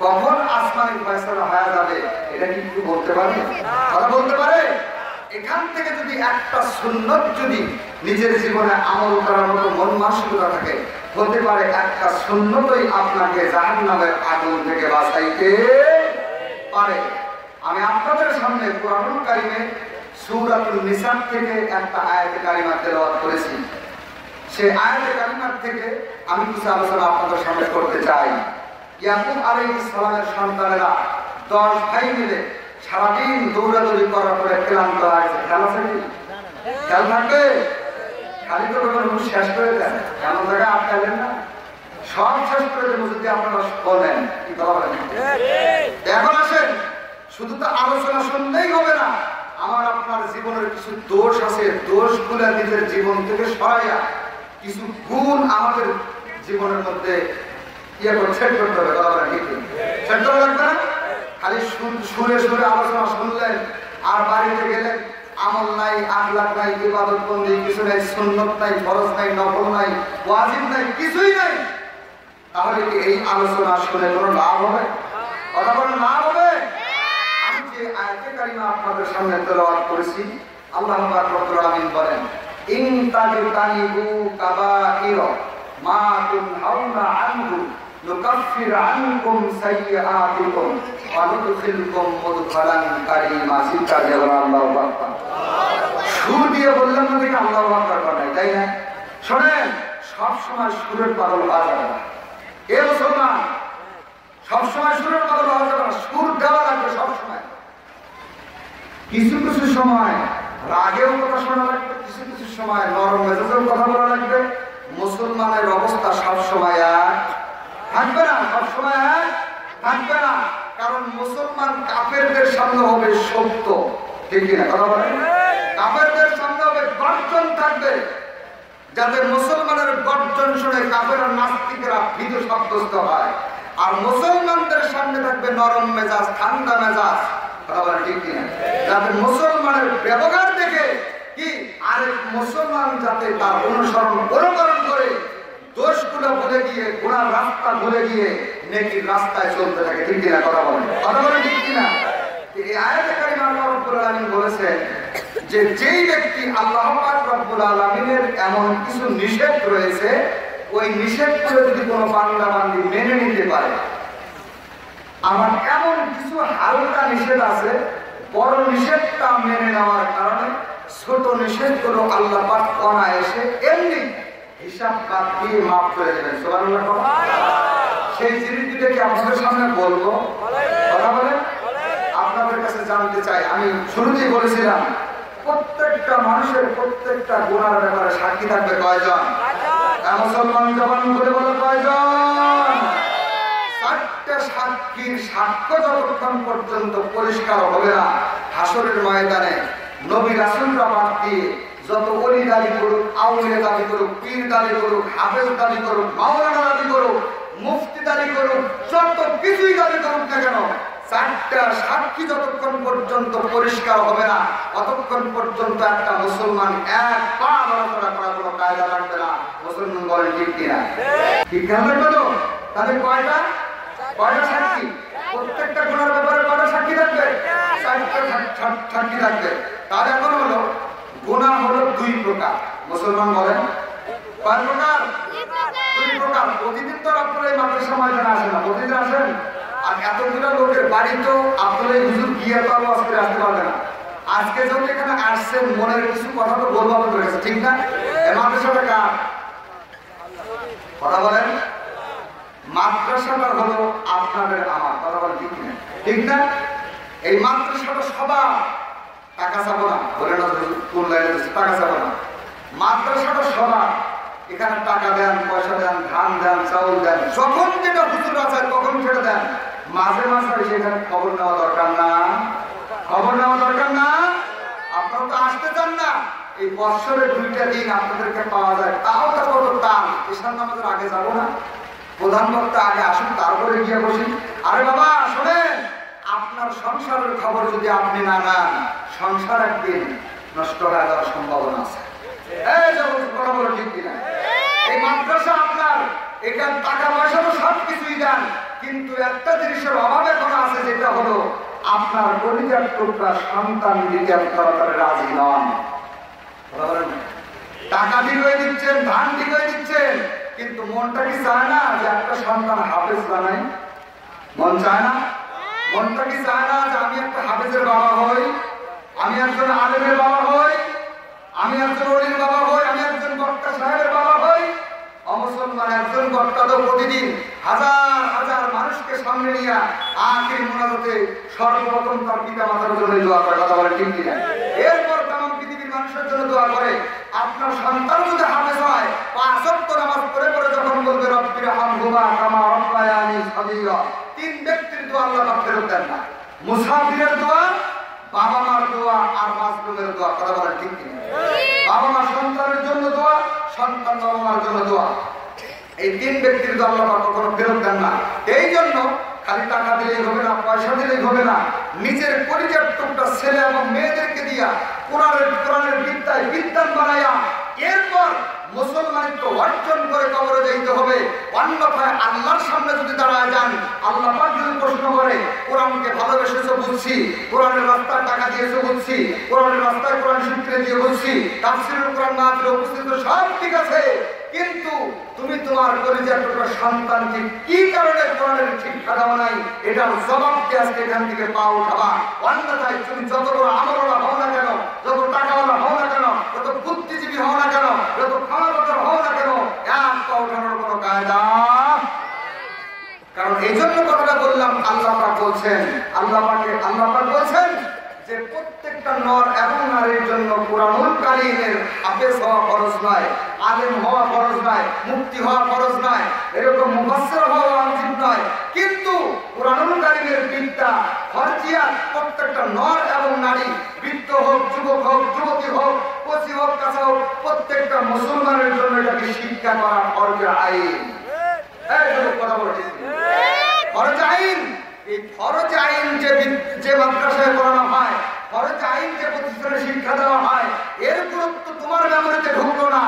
কখন আসমানি ফয়সালা হয়ে যাবে, এটা কি একটু বলতে পারে? কথা বলতে পারে? এখান থেকে যদি একটা সুন্নত যদি নিজের জীবনে আমল করার মতো মন মানসিকতা থাকে, হতে পারে একটা সুন্নতই আপনাকে জাহান্নামের আগুন থেকে বাঁচাইতে পারে। আমি আপনাদের সামনে কুরআনুল কারীমে সূরাতুন নিসা থেকে একটা আয়াতে কারিমা তেলাওয়াত করেছি। সেই আয়াতে কারিমা থেকে আমি কিছু আলোচনা আপনাদের সামনে করতে চাই। ইয়াকুব আলাইহিস সালামের সন্তানেরা 10 ভাই মিলে সারাদিন দৌড়াদৌড়ি করার পরে ক্লান্ত হয়েছে। খেলা থাকে? খেলা থাকবে? খালি তো শেষ করে দেন, এমন জায়গায় আটকালেন না, সব শেষ করে দেবো যদি আপনারা বলেন। কি কথা বলেন? এখন আসেন, শুধু তো আলোচনা শুনলেই হবে না, আমার আপনার জীবনের কিছু দোষ আছে, দোষগুলো নিজের জীবন থেকে সরাইয়া কিছু গুণ আমাদের জীবনের মধ্যে ইয়ে করে সেট করতে হবে, কথা বলেন ঠিক সেট করা লাগবে না। খালি সুরে সুরে আলোচনা শুনলেন আর বাড়িতে গেলেন, আমল নাই, আখলাক নাই, ইবাদত বন্দি কিছু নাই, সুন্নত নাই, ফরজ নাই, নফল নাই, ওয়াজিব নাই, কিছুই নাই, তাহলে কি এই আলোচনা শুনে কোনো লাভ হবে? কথা বলেন লাভ হবে? আমি যে আয়াতে কারিমা আপনাদের সামনে তেলাওয়াত করেছি, আল্লাহ পাক রব্বুল আলামিন বলেন, ইন তাজতানিবু কাবাইরা মা তুনহাউনা আনহু নুকাফির আনকুম সাইয়্যাতিকুম ওয়া নুদখিলকুম মুদখালান কারীমা। চিন্তা করে আল্লাহু আকবার। সুর দিয়ে বললাম না দেখে আল্লাহু আকবার বানাই, তাই না? শোনেন, সবসময় সুরের পাগল হওয়া যাবে না। এ মুসলমান, সবসময় সুরের পাগল হওয়া যাবে না। সুর দেওয়া লাগবে সবসময়। কিছু কিছু সময় রাগেও কথা শোনা লাগবে, কিছু কিছু সময় নরম মেজাজেও কথা বলা লাগবে। মুসলমানের অবস্থা সবসময় এক থাকবে না, সবসময় এক থাকবে না। কারণ মুসলমান কাফেরদের সামনে হবে সত্য, ঠিক না? কথা বলেন, কাফেরদের সামনে হবে গর্জন থাকবে, যাতে মুসলমানের গর্জন শুনে কাফের নাস্তিকরা ভীত সন্ত্রস্ত হয়। আর মুসলমানদের সামনে থাকবে নরম মেজাজ, ঠান্ডা মেজাজ, কথা বলেন ঠিক কিনা? যাতে মুসলমানের ব্যবহার দেখে কি আরেক মুসলমান যাতে তার অনুকরণ করে দোষগুলো ভুলে গিয়ে, গুনার রাস্তা ভুলে গিয়ে নেকির রাস্তায় চলতে থাকে, ঠিক কিনা? কথা বলেন, কথা বলেন ঠিক কিনা? এই আয়াতে কারিমা আল্লাহ রাব্বুল আলামিন বলেছেন যে যেই ব্যক্তি আল্লাহ পাক রব্বুল আলামিনের এমন কিছু নিষেধ রয়েছে, ওই নিষেধগুলো যদি কোনো বান্দা বান্দি মেনে নিতে পারে, আমার এমন কিছু হালকা নিষেধ আছে, বড় নিষেধটা মেনে নেওয়ার কারণে ছোট নিষেধগুলো আল্লাহ পাক অনায়াসে এমনি হিসাব বাদ দিয়ে মাফ করে দেবেন। সুবহানাল্লাহ। সেই জিনিস দুটোকে আপনাদের সামনে বলবো, কথা বলেন। আপনাদের কাছে জানতে চাই, আমি শুরুতেই বলেছিলাম প্রত্যেকটা মানুষের প্রত্যেকটা গুনার ব্যাপারে সাক্ষী থাকবে কয়জন? মুসলমান জবান করে বলে কয়জন? 4টা সাক্ষীর সাক্ষ্য যতক্ষণ পর্যন্ত পরিষ্কার হবে না, হাসরের ময়দানে নবী রাসূলরা বাদ দিয়ে যত ওলি দাবি করুক, আউলিয়া দাবি করুক, পীর দাবি করুক, হাফেজ দাবি করুক, মাওলানা দাবি করুক, মুফতি দাবি করুক, যত কিছুই দাবি করুক না কেন, 4টা সাক্ষী যতক্ষণ পর্যন্ত পরিষ্কার হবে না, ততক্ষণ পর্যন্ত একটা মুসলমান এক পা নড়াচড়া করা কোনো কায়দা রাখবে না। মুসলমান বলেন ঠিক কিনা? ঠিক খেয়াল করো। তাহলে কয়টা সাক্ষী? প্রত্যেকটা গুনার ব্যাপারে কয়টা সাক্ষী থাকবে? 4টা সাক্ষী থাকবে। তার এখন হলো গুনাহ হলো 2 প্রকার। মুসলমান বলেন কয় প্রকার? 2 প্রকার। প্রতিদিন তো আপনারা এই মাদ্রাসা ময়দানে আসেন না, প্রতিদিন আসেন। আর এতগুলো লোকের বাড়ি তো আপনারা এই হুজুর গিয়ে তো আলো আসতে পারবে না। আজকে যখন এখানে আসছেন, মনের কিছু কথা তো বলবো আপনাদের কাছে, ঠিক না? এই মাদ্রাসাটা কার? কথা বলেন। মাদ্রাসাটা হলো আপনাদের আমার, কথা বলেন ঠিক না? ঠিক না? এই মাদ্রাসাটা সবার, টাকা চাবো না, বলে না কোন লাইনে টাকা চাবো না। মাদ্রাসাটা সবার, এখানে টাকা দেন, পয়সা দেন, ধান দেন, চাউল দেন, যখন যেটা হুজুর আছে তখন সেটা দেন। মাঝে মাঝে সেখানে খবর নেওয়া দরকার না, খবর নেওয়া দরকার না। আপনারা তো আসতে চান না, এই বছরে 2টা দিন আপনাদেরকে পাওয়া যায়, তাও তো কত টান। ঈশান নামাজের আগে যাবো না, প্রধান বক্তা আগে আসুন, তারপরে গিয়ে বসি। আরে বাবা শোনেন, আপনার সংসারের খবর যদি আপনি না নেন, সংসার একদিন নষ্ট হয়ে যাওয়ার সম্ভাবনা আছে। ঠিক কিনা? এই মাদ্রাসা আপনার, এখানে টাকা পয়সা তো সবকিছুই দেন, কিন্তু একটা জিনিসের অভাব এখন আছে, যেটা হলো আপনার পরিবার টুকরা সন্তান দিতে আপনারা রাজি নন। টাকা ঠিকই দিচ্ছেন, ধান ঠিকই দিচ্ছেন, কিন্তু মনটা কি চায় না যে একটা সন্তান হাফেজ বানাই? মন চায় না? মনটা কি চায় না যে আমি একটা হাফেজের বাবা হই, আমি একজন আলেমের বাবা হই, আমি একজন ওলির বাবা হই, আমি একজন বক্তা সাহেবের বাবা হই? অমুসলমান একজন বক্তা তো প্রতিদিন হাজার হাজার মানুষকে সামনে নিয়ে আখির মুনাজাতে সর্বপ্রথম তার পিতা মাতার জন্য দোয়া করে, কথা বলে ঠিক কিনা? এরপর তামাম পৃথিবীর মানুষের জন্য দোয়া করে। আপনার সন্তান যদি হাফেজ হয়, 5 ওয়াক্ত নামাজ পড়ে পড়ে যখন বলবে রব্বির হামহুমা কামা রাব্বায়ানি সগীরা, 3 ব্যক্তির দোয়া আল্লাহ পাক ফেরত দেন না। মুসাফিরের দোয়া, বাবা মার দোয়া, আর মাজলুমের দোয়া, কথা বলেন ঠিক কিনা? বাবা মা সন্তানের জন্য দোয়া, সন্তান বাবা মার জন্য দোয়া। এই তিন ব্যক্তির তো আল্লাহ পাক কখনো ফেরত দেন না। এই জন্য খালি টাকা দিলেই হবে না, পয়সা দিলেই হবে না, নিজের পরিচয় টুকটা ছেলে এবং মেয়েদেরকে দিয়া কোরআনের বিদ্যায় বিদ্যান বানাইয়া এরপর মুসলমানিত্ব অর্জন করে কবরে যাইতে হবে। অন্যথায় আল্লাহর সামনে যদি দাঁড়ায় যান, আল্লাহ পাক যদি প্রশ্ন করে কোরআনকে ভালোবেসেছো বুঝছি, কোরআনের রাস্তায় টাকা দিয়েছো বুঝছি, কোরআনের রাস্তায় কোরআন শিক্ষা দিয়ে বুঝছি, তাফসীরুল কোরআন মাহফিলে উপস্থিত সব ঠিক আছে, কিন্তু তুমি তোমার পরিচয় সন্তানকে কি কারণে কোরআনের শিক্ষা দাও নাই, এটার জবাবকে আজকে এখান থেকে পাও উঠাবা। অন্যথায় তুমি যত বড় আমলওয়ালা হও না কেন, যত টাকাওয়ালা হও না কেন, যত বুদ্ধিজীবী হও না কেন, যত ক্ষমতাধর হও না কেন, এক পা ওঠানোর কোনো কায়দা। কারণ এই জন্য কথাটা বললাম, আল্লাহ পাক বলছেন, আল্লাহ পাক বলছেন যে প্রত্যেকটা নর এবং নারীর জন্য কুরআনুল কারীমের হাফেজ হওয়া ফরজ নয়, আলেম হওয়া ফরজ নয়, মুফতি হওয়া ফরজ নয়, এরকম মুফাসসির হওয়া ওয়াজিব নয়, কিন্তু কুরআনুল কারীমের বিদ্যা ফরজিয়াত প্রত্যেকটা নর এবং নারী, বৃদ্ধ হোক, যুবক হোক, যুবতী হোক, কচি হোক, কাঁচা হোক, প্রত্যেকটা মুসলমানের জন্য এটাকে শিক্ষা করা ফরজ আইন। এই কথা বলছি, ফরজ আইন। এই ফরজ আইন যে মাদ্রাসায় পড়ানো হয়, ফরজ আইন যে প্রতিষ্ঠানে শিক্ষা দেওয়া হয়, এর গুরুত্ব তোমার মেমোরিতে ঢুকলো না,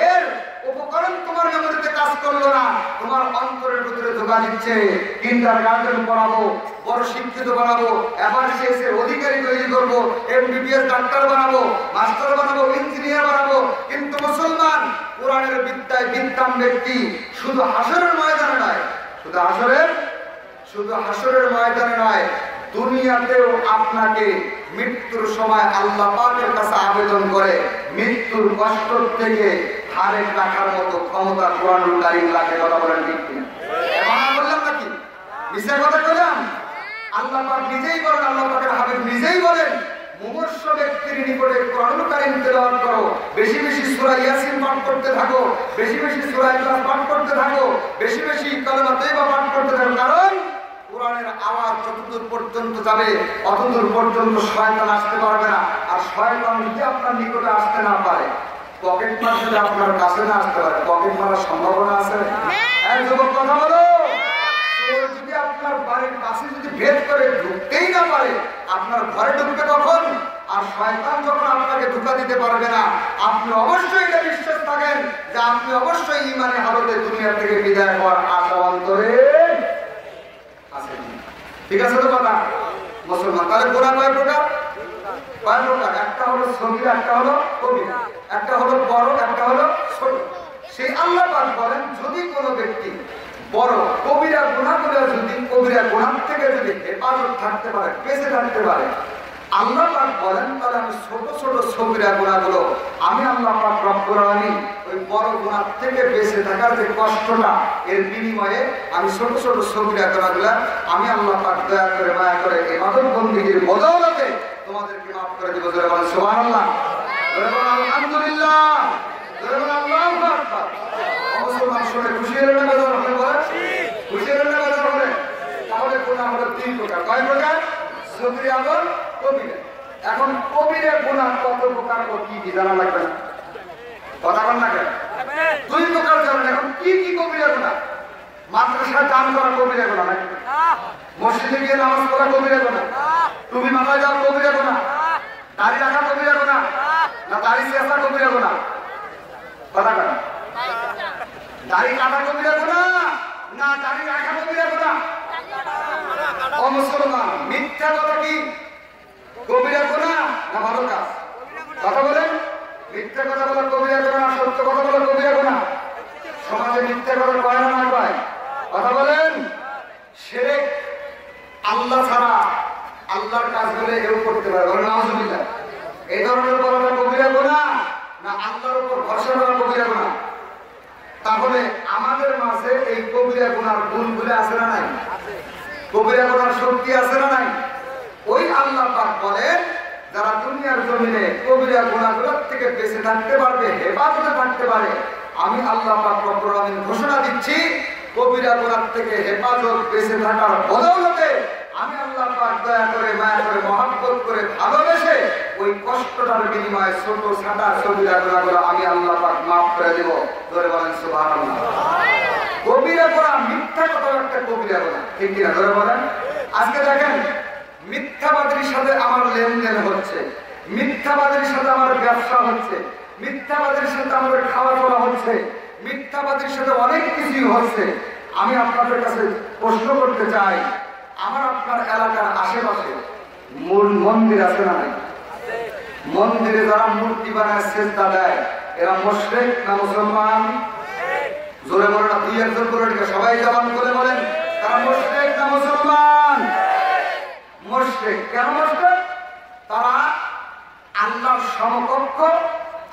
এর উপকরণ তোমার মেমোরিতে কাজ করলো না, তোমার অন্তরের ভিতরে ঢোকা দিচ্ছে কিন্ডারগার্টেন পড়াবো, বড় শিক্ষিত বানাবো, এফআরসিএস এর অধিকারী তৈরি করবো, এমবিবিএস ডাক্তার বানাবো, মাস্টার বানাবো, ইঞ্জিনিয়ার বানাবো, কিন্তু মুসলমান কোরআনের বিদ্যায় বিদ্যান ব্যক্তি শুধু হাসরের ময়দানে নয়, শুধু হাসরের ময়দানে নয়, দুনিয়াতেও আপনাকে মৃত্যুর সময় আল্লাহ পাকের কাছে আবেদন করে মৃত্যুর কষ্ট থেকে হারেক রাখার মতো ক্ষমতা কোরআনুল কারীম লাগে। কথা বলেন ঠিক কিনা? এমন বললাম নাকি? মিথ্যা কথা বললাম? আল্লাহ পাক নিজেই বলেন, আল্লাহ পাকের হাবিব নিজেই বলেন, মুমূর্ষু ব্যক্তির নিকটে কোরআনুল কারীম তেলাওয়াত করো, বেশি বেশি সূরা ইয়াসিন পাঠ করতে থাকো, বেশি বেশি সূরা ইখলাস পাঠ করতে থাকো, বেশি বেশি কালেমা তাইয়্যিবা পাঠ করতে থাকো। কারণ কোরআনের আওয়াজ যতদূর পর্যন্ত যাবে অতদূর পর্যন্ত শয়তান আসতে পারবে না। আর শয়তান যদি আপনার নিকটে আসতে না পারে, পকেট মার যদি আপনার কাছে না আসতে পারে, পকেট মারার সম্ভাবনা আছে। যুবক কথা বলো, যদি আপনার বাড়ির কাছে যদি ভেদ করে ঢুকতেই না পারে, আপনার ঘরে ঢুকবে কখন? আর শয়তান যখন আপনাকে ধোঁকা দিতে পারবে না, আপনি অবশ্যই এটা বিশ্বাস থাকেন যে আপনি অবশ্যই ঈমানে হালতে দুনিয়া থেকে বিদায় হওয়ার আশা অন্তরে আছে। ঠিক আছে তো কথা? মুসলমান তাহলে গোনা কয় প্রকার? কয় প্রকার? একটা হলো সগীরা, একটা হলো কবিরা, একটা হলো বড়, একটা হলো ছোট। সেই আল্লাহ পাক বলেন, যদি কোনো ব্যক্তি বড় কবিরা গুনাহগুলো, যদি কবিরা গুনাহ থেকে যদি হেফাজত থাকতে পারে, বেঁচে থাকতে পারে, আল্লাহ পাক বলেন, তাহলে আমি ছোট ছোট সগীরা গুনাহগুলো আমি আল্লাহ পাক রব্বুল আলামিন ওই বড় গুনাহ থেকে বেঁচে থাকার যে কষ্টটা, এর বিনিময়ে আমি ছোট ছোট সগীরা গুনাহগুলো আমি আল্লাহ পাক দয়া করে মায়া করে ইবাদত বন্দেগীর বদৌলতে তোমাদেরকে মাফ করে দেব। জোরে বলেন সুবহানাল্লাহ, জোরে বলেন আলহামদুলিল্লাহ, জোরে বলেন আল্লাহু আকবার। মুসলমান শুনে খুশি হলেন না? বেজার হলেন? বলেন খুশি হলেন না? বেজার হলেন? তাহলে গুনাহ হলো তিন প্রকার। কয় প্রকার? সগীরা এবং কবিরা। এখন কবিরা গুনাহ কত প্রকার ও কি কি জানা লাগবে না? কথা বল না কেন? দুই প্রকার জানেন। এখন কি কি কবিরা গুনাহ? মাদ্রাসায় দান করা কবিরা গুনাহ নাকি? মসজিদে গিয়ে নামাজ পড়া কবিরা গুনাহ? টুপি মাথায় দেওয়া কবিরা গুনাহ? দাড়ি রাখা কবিরা গুনাহ? না দাড়ি শেষা কবিরা গুনাহ? কথা বল। দাড়ি কাটা কবিরা গুনাহ না দাড়ি রাখা কবিরা গুনাহ? ও মুসলমান, মিথ্যা কথা কি কবিরা গুনাহ না ভালো কাজ? কথা বলেন। মিথ্যা কথা বলা কবিরা গুনাহ, সত্য কথা বলা কবিরা গুনাহ। সমাজে মিথ্যা কথা কয় না না কয়? কথা বলেন। শিরক, আল্লাহ ছাড়া আল্লাহর কাজ বলে কেউ করতে পারে, বলেন নাউজুবিল্লাহ। এই ধরনের বলাটা কবিরা গুনাহ না আল্লাহর উপর ভরসা করা কবিরা গুনাহ? তাহলে আমাদের মাঝে এই কবিরা গুনার গুণগুলো আছে না নাই? কবিরা গুনার শক্তি আছে না নাই? ওই আল্লাহ পাক বলেন, যারা দুনিয়ার জমিনে কবিরা গুনাহগুলোর থেকে বেঁচে থাকতে পারবে, হেফাজতে থাকতে পারে, আমি আল্লাহ পাক রব্বুল আলামিন ঘোষণা দিচ্ছি, কবিরা গুনাহ থেকে হেফাজত বেঁচে থাকার বদৌলতে আমি আল্লাহ পাক দয়া করে মায়া করে মহব্বত করে ভালোবেসে ওই কষ্টটার বিনিময়ে ছোট ছাটা কবিরা গুনাহগুলো আমি আল্লাহ পাক মাফ করে দেব। ধরে বলেন সুবহানাল্লাহ। করা মিথ্যা কথা একটা কবিরা গোনা, ঠিক কিনা ধরে বলেন? আজকে দেখেন মিথ্যাবাদীর সাথে আমার লেনদেন হচ্ছে, মিথ্যাবাদীর সাথে আমার ব্যবসা হচ্ছে, মিথ্যাবাদীর সাথে আমাদের খাওয়া চলা হচ্ছে, মিথ্যাবাদীর সাথে অনেক কিছুই হচ্ছে। আমি আপনাদের কাছে প্রশ্ন করতে চাই, আমার আপনার এলাকার আশেপাশে মন্দির আছে না নাই? মন্দিরে যারা মূর্তি বানায় সেজদা দেয়, এরা মুশরিক না মুসলমান? জোরে বলে না, দুই একজন করে সবাই জবান করে বলেন, তারা মুশরিক না মুসলমান? মুশরিক। কেন মুশরিক? তারা আল্লাহর সমকক্ষ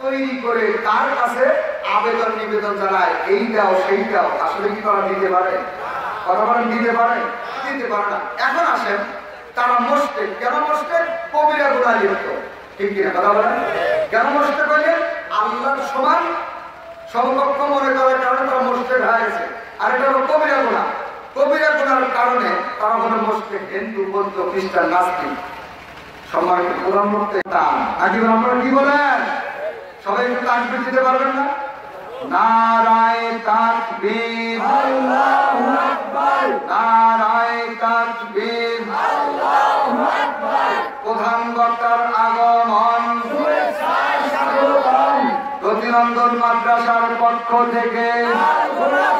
তৈরি করে তার কাছে আবেদন নিবেদন জানায়, এইটাও সেইটাও। আসলে কি তারা দিতে পারে? কথা বলেন, দিতে পারে? দিতে পারে না। এখন আসেন, তারা মুশরিক। কেন মুশরিক? কবিরা গুনাহে লিপ্ত, ঠিক কিনা কথা বলেন? কেন মুশরিক হইলে? আল্লাহর সমান সমকক্ষ মনে করার কারণে তারা মুশরিক হয়ে গেছে। আর এটা হলো কবিরা গুনাহ। কবিরা গুনার কারণে তারা হলো মুশরিক, হিন্দু, বৌদ্ধ, খ্রিস্টান, নাস্তিক। সম্মানিত কোরআন পড়তে নাকি আপনারা কি বলেন? সবাই একটু তাকবীর দিতে পারবেন না? নারায়ে তাকবীর, আল্লাহু আকবার, নারায়ে তাকবীর, আল্লাহু আকবার। প্রধান বক্তার আগমন, শুভেচ্ছা স্বাগতম। প্রতিনন্দন মাদ্রাসার পক্ষ থেকে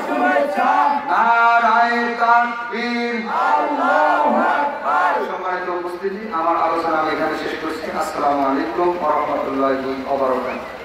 শুভেচ্ছা, নারায়ে তাকবীর, আল্লাহু আকবার। সম্মানিত উপস্থিতি, আমার আলোচনা আমি এখানে শেষ করছি। আসসালামু আলাইকুম ওয়া রাহমাতুল্লাহি ওয়া বারাকাতুহু।